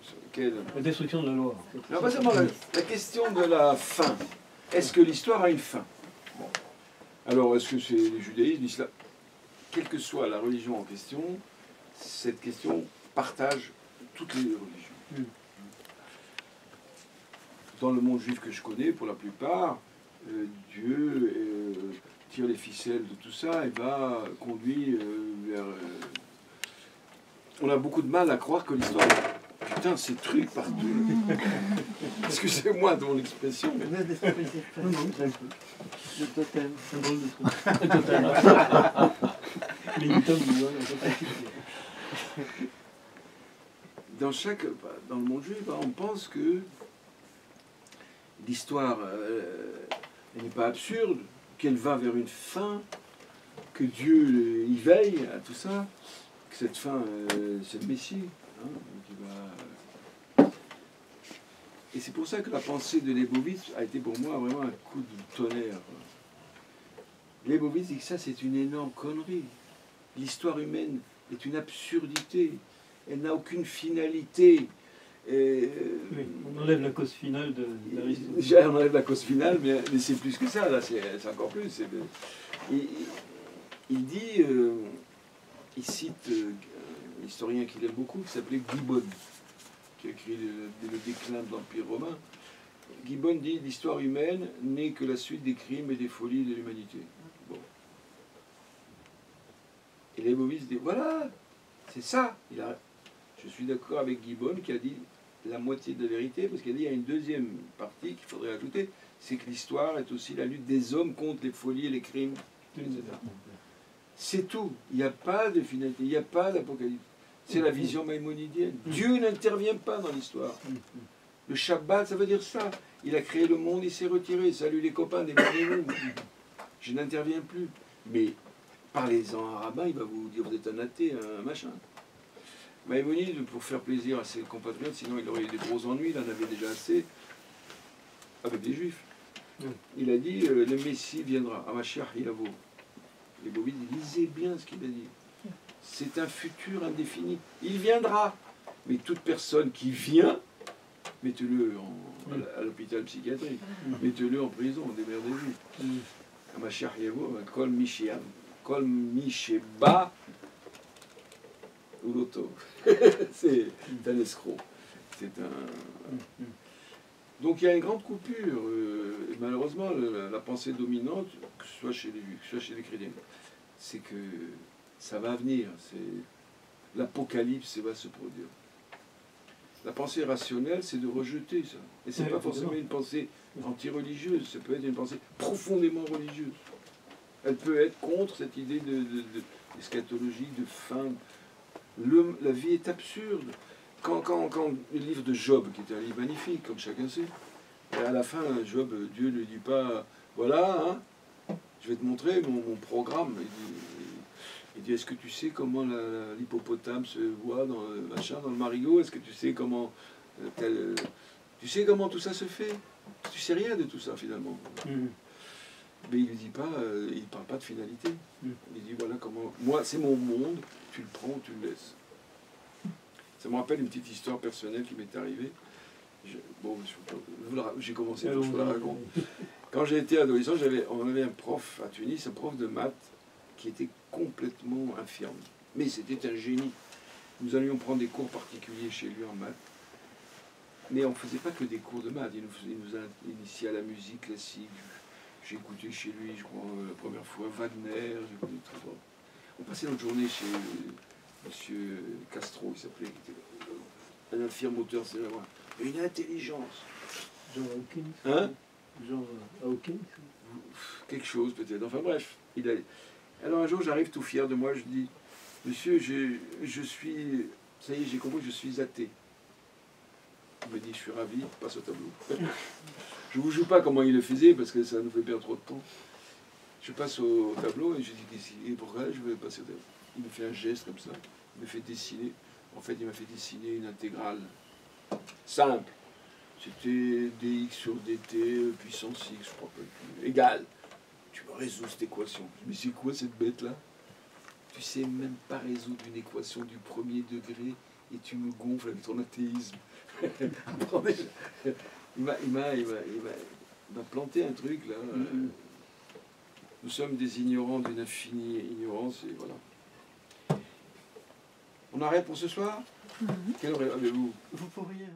La destruction de la loi. Alors, pas seulement la question de la fin. Est-ce que l'histoire a une fin? Bon. Alors, est-ce que c'est le judaïsme, l'islam? Quelle que soit la religion en question, cette question partage toutes les religions. Dans le monde juif que je connais, pour la plupart, Dieu tire les ficelles de tout ça et va conduire vers on a beaucoup de mal à croire que l'histoire... Putain, ces trucs partout. Excusez-moi de mon expression, mais... Non, non, très peu. Le totem, c'est un drôle de truc. Le totem. Les mythos, dans le monde juif, on pense que l'histoire elle n'est pas absurde, qu'elle va vers une fin, que Dieu y veille à tout ça, que cette fin, c'est le Messie. Hein, qui va... Et c'est pour ça que la pensée de Leibowitz a été pour moi vraiment un coup de tonnerre. Leibowitz dit que ça, c'est une énorme connerie. L'histoire humaine est une absurdité. Elle n'a aucune finalité. Oui, on enlève la cause finale d'Aristote. On enlève la cause finale, mais c'est plus que ça, là, c'est encore plus. Il dit, il cite un historien qu'il aime beaucoup, qui s'appelait Gibbon, qui a écrit le déclin de l'Empire romain. Gibbon dit l'histoire humaine n'est que la suite des crimes et des folies de l'humanité. Bon. Et Leibowitz dit voilà, c'est ça. Je suis d'accord avec Gibbon qui a dit la moitié de la vérité, parce qu'il a dit il y a une deuxième partie qu'il faudrait ajouter, c'est que l'histoire est aussi la lutte des hommes contre les folies et les crimes, etc. C'est tout. Il n'y a pas de finalité, il n'y a pas d'apocalypse. C'est la vision maïmonidienne. Dieu n'intervient pas dans l'histoire. Le Shabbat, ça veut dire ça. Il a créé le monde, il s'est retiré. Salut les copains, démerdez-vous. Je n'interviens plus. Mais parlez-en à un rabbin, il va vous dire vous êtes un athée, un machin. Maïmonide, pour faire plaisir à ses compatriotes, sinon il aurait eu des gros ennuis, il en avait déjà assez, avec des juifs. Il a dit le Messie viendra, Mashiach Yavo. Les Leibowitz, lisez bien ce qu'il a dit. C'est un futur indéfini. Il viendra. Mais toute personne qui vient, mettez-le à l'hôpital psychiatrique, mettez-le en prison, démerdez-vous. Mashiach Yavo, Kol Misheba ou l'auto. C'est un escroc. C'est un... Donc il y a une grande coupure. Et malheureusement, la pensée dominante, que ce soit chez les juifs, que ce soit chez les chrétiens, c'est que ça va venir. L'apocalypse va se produire. La pensée rationnelle, c'est de rejeter ça. Et c'est pas forcément une pensée anti-religieuse, ça peut être une pensée profondément religieuse. Elle peut être contre cette idée d'eschatologie, de fin. La vie est absurde. Quand le livre de Job, qui était un livre magnifique, comme chacun sait, et à la fin, Job, Dieu ne lui dit pas, voilà, hein, je vais te montrer mon programme. Il dit, est-ce que tu sais comment l'hippopotame se voit dans le marigot? Est-ce que tu sais comment tu sais comment tout ça se fait? Tu sais rien de tout ça finalement. Mais il ne dit pas, il ne parle pas de finalité. Il dit voilà comment. Moi, c'est mon monde, tu le prends ou tu le laisses. Ça me rappelle une petite histoire personnelle qui m'est arrivée. J'ai commencé, je vous la raconte. Quand j'ai été adolescent, on avait un prof à Tunis, un prof de maths, qui était complètement infirme. Mais c'était un génie. Nous allions prendre des cours particuliers chez lui en maths. Mais on ne faisait pas que des cours de maths. Il nous a initiés à la musique classique. J'ai écouté chez lui, je crois, la première fois Wagner. J'ai écouté tout ça. On passait notre journée chez Monsieur Castro, il s'appelait, qui était un infirme auteur célèbre. Une intelligence. Genre Hawkins. Hein? Genre Hawkins. Quelque chose peut-être. Enfin bref. Alors un jour, j'arrive tout fier de moi, je dis, monsieur, je suis... Ça y est, j'ai compris que je suis athée. Il me dit, je suis ravi, passe au tableau. Je ne vous joue pas comment il le faisait, parce que ça nous fait perdre trop de temps. Je passe au tableau et je dis, pourquoi je vais passer au tableau? Il me fait un geste comme ça, il me fait dessiner. En fait, il m'a fait dessiner une intégrale simple. C'était dx sur dt, puissance x, je crois pas. Égal. Tu me résous cette équation. Mais c'est quoi cette bête-là? Tu sais même pas résoudre une équation du premier degré et tu me gonfles avec ton athéisme. Il m'a planté un truc là. Nous sommes des ignorants d'une infinie ignorance et voilà. On arrête pour ce soir? Quelle heure avez-vous? Vous pourriez...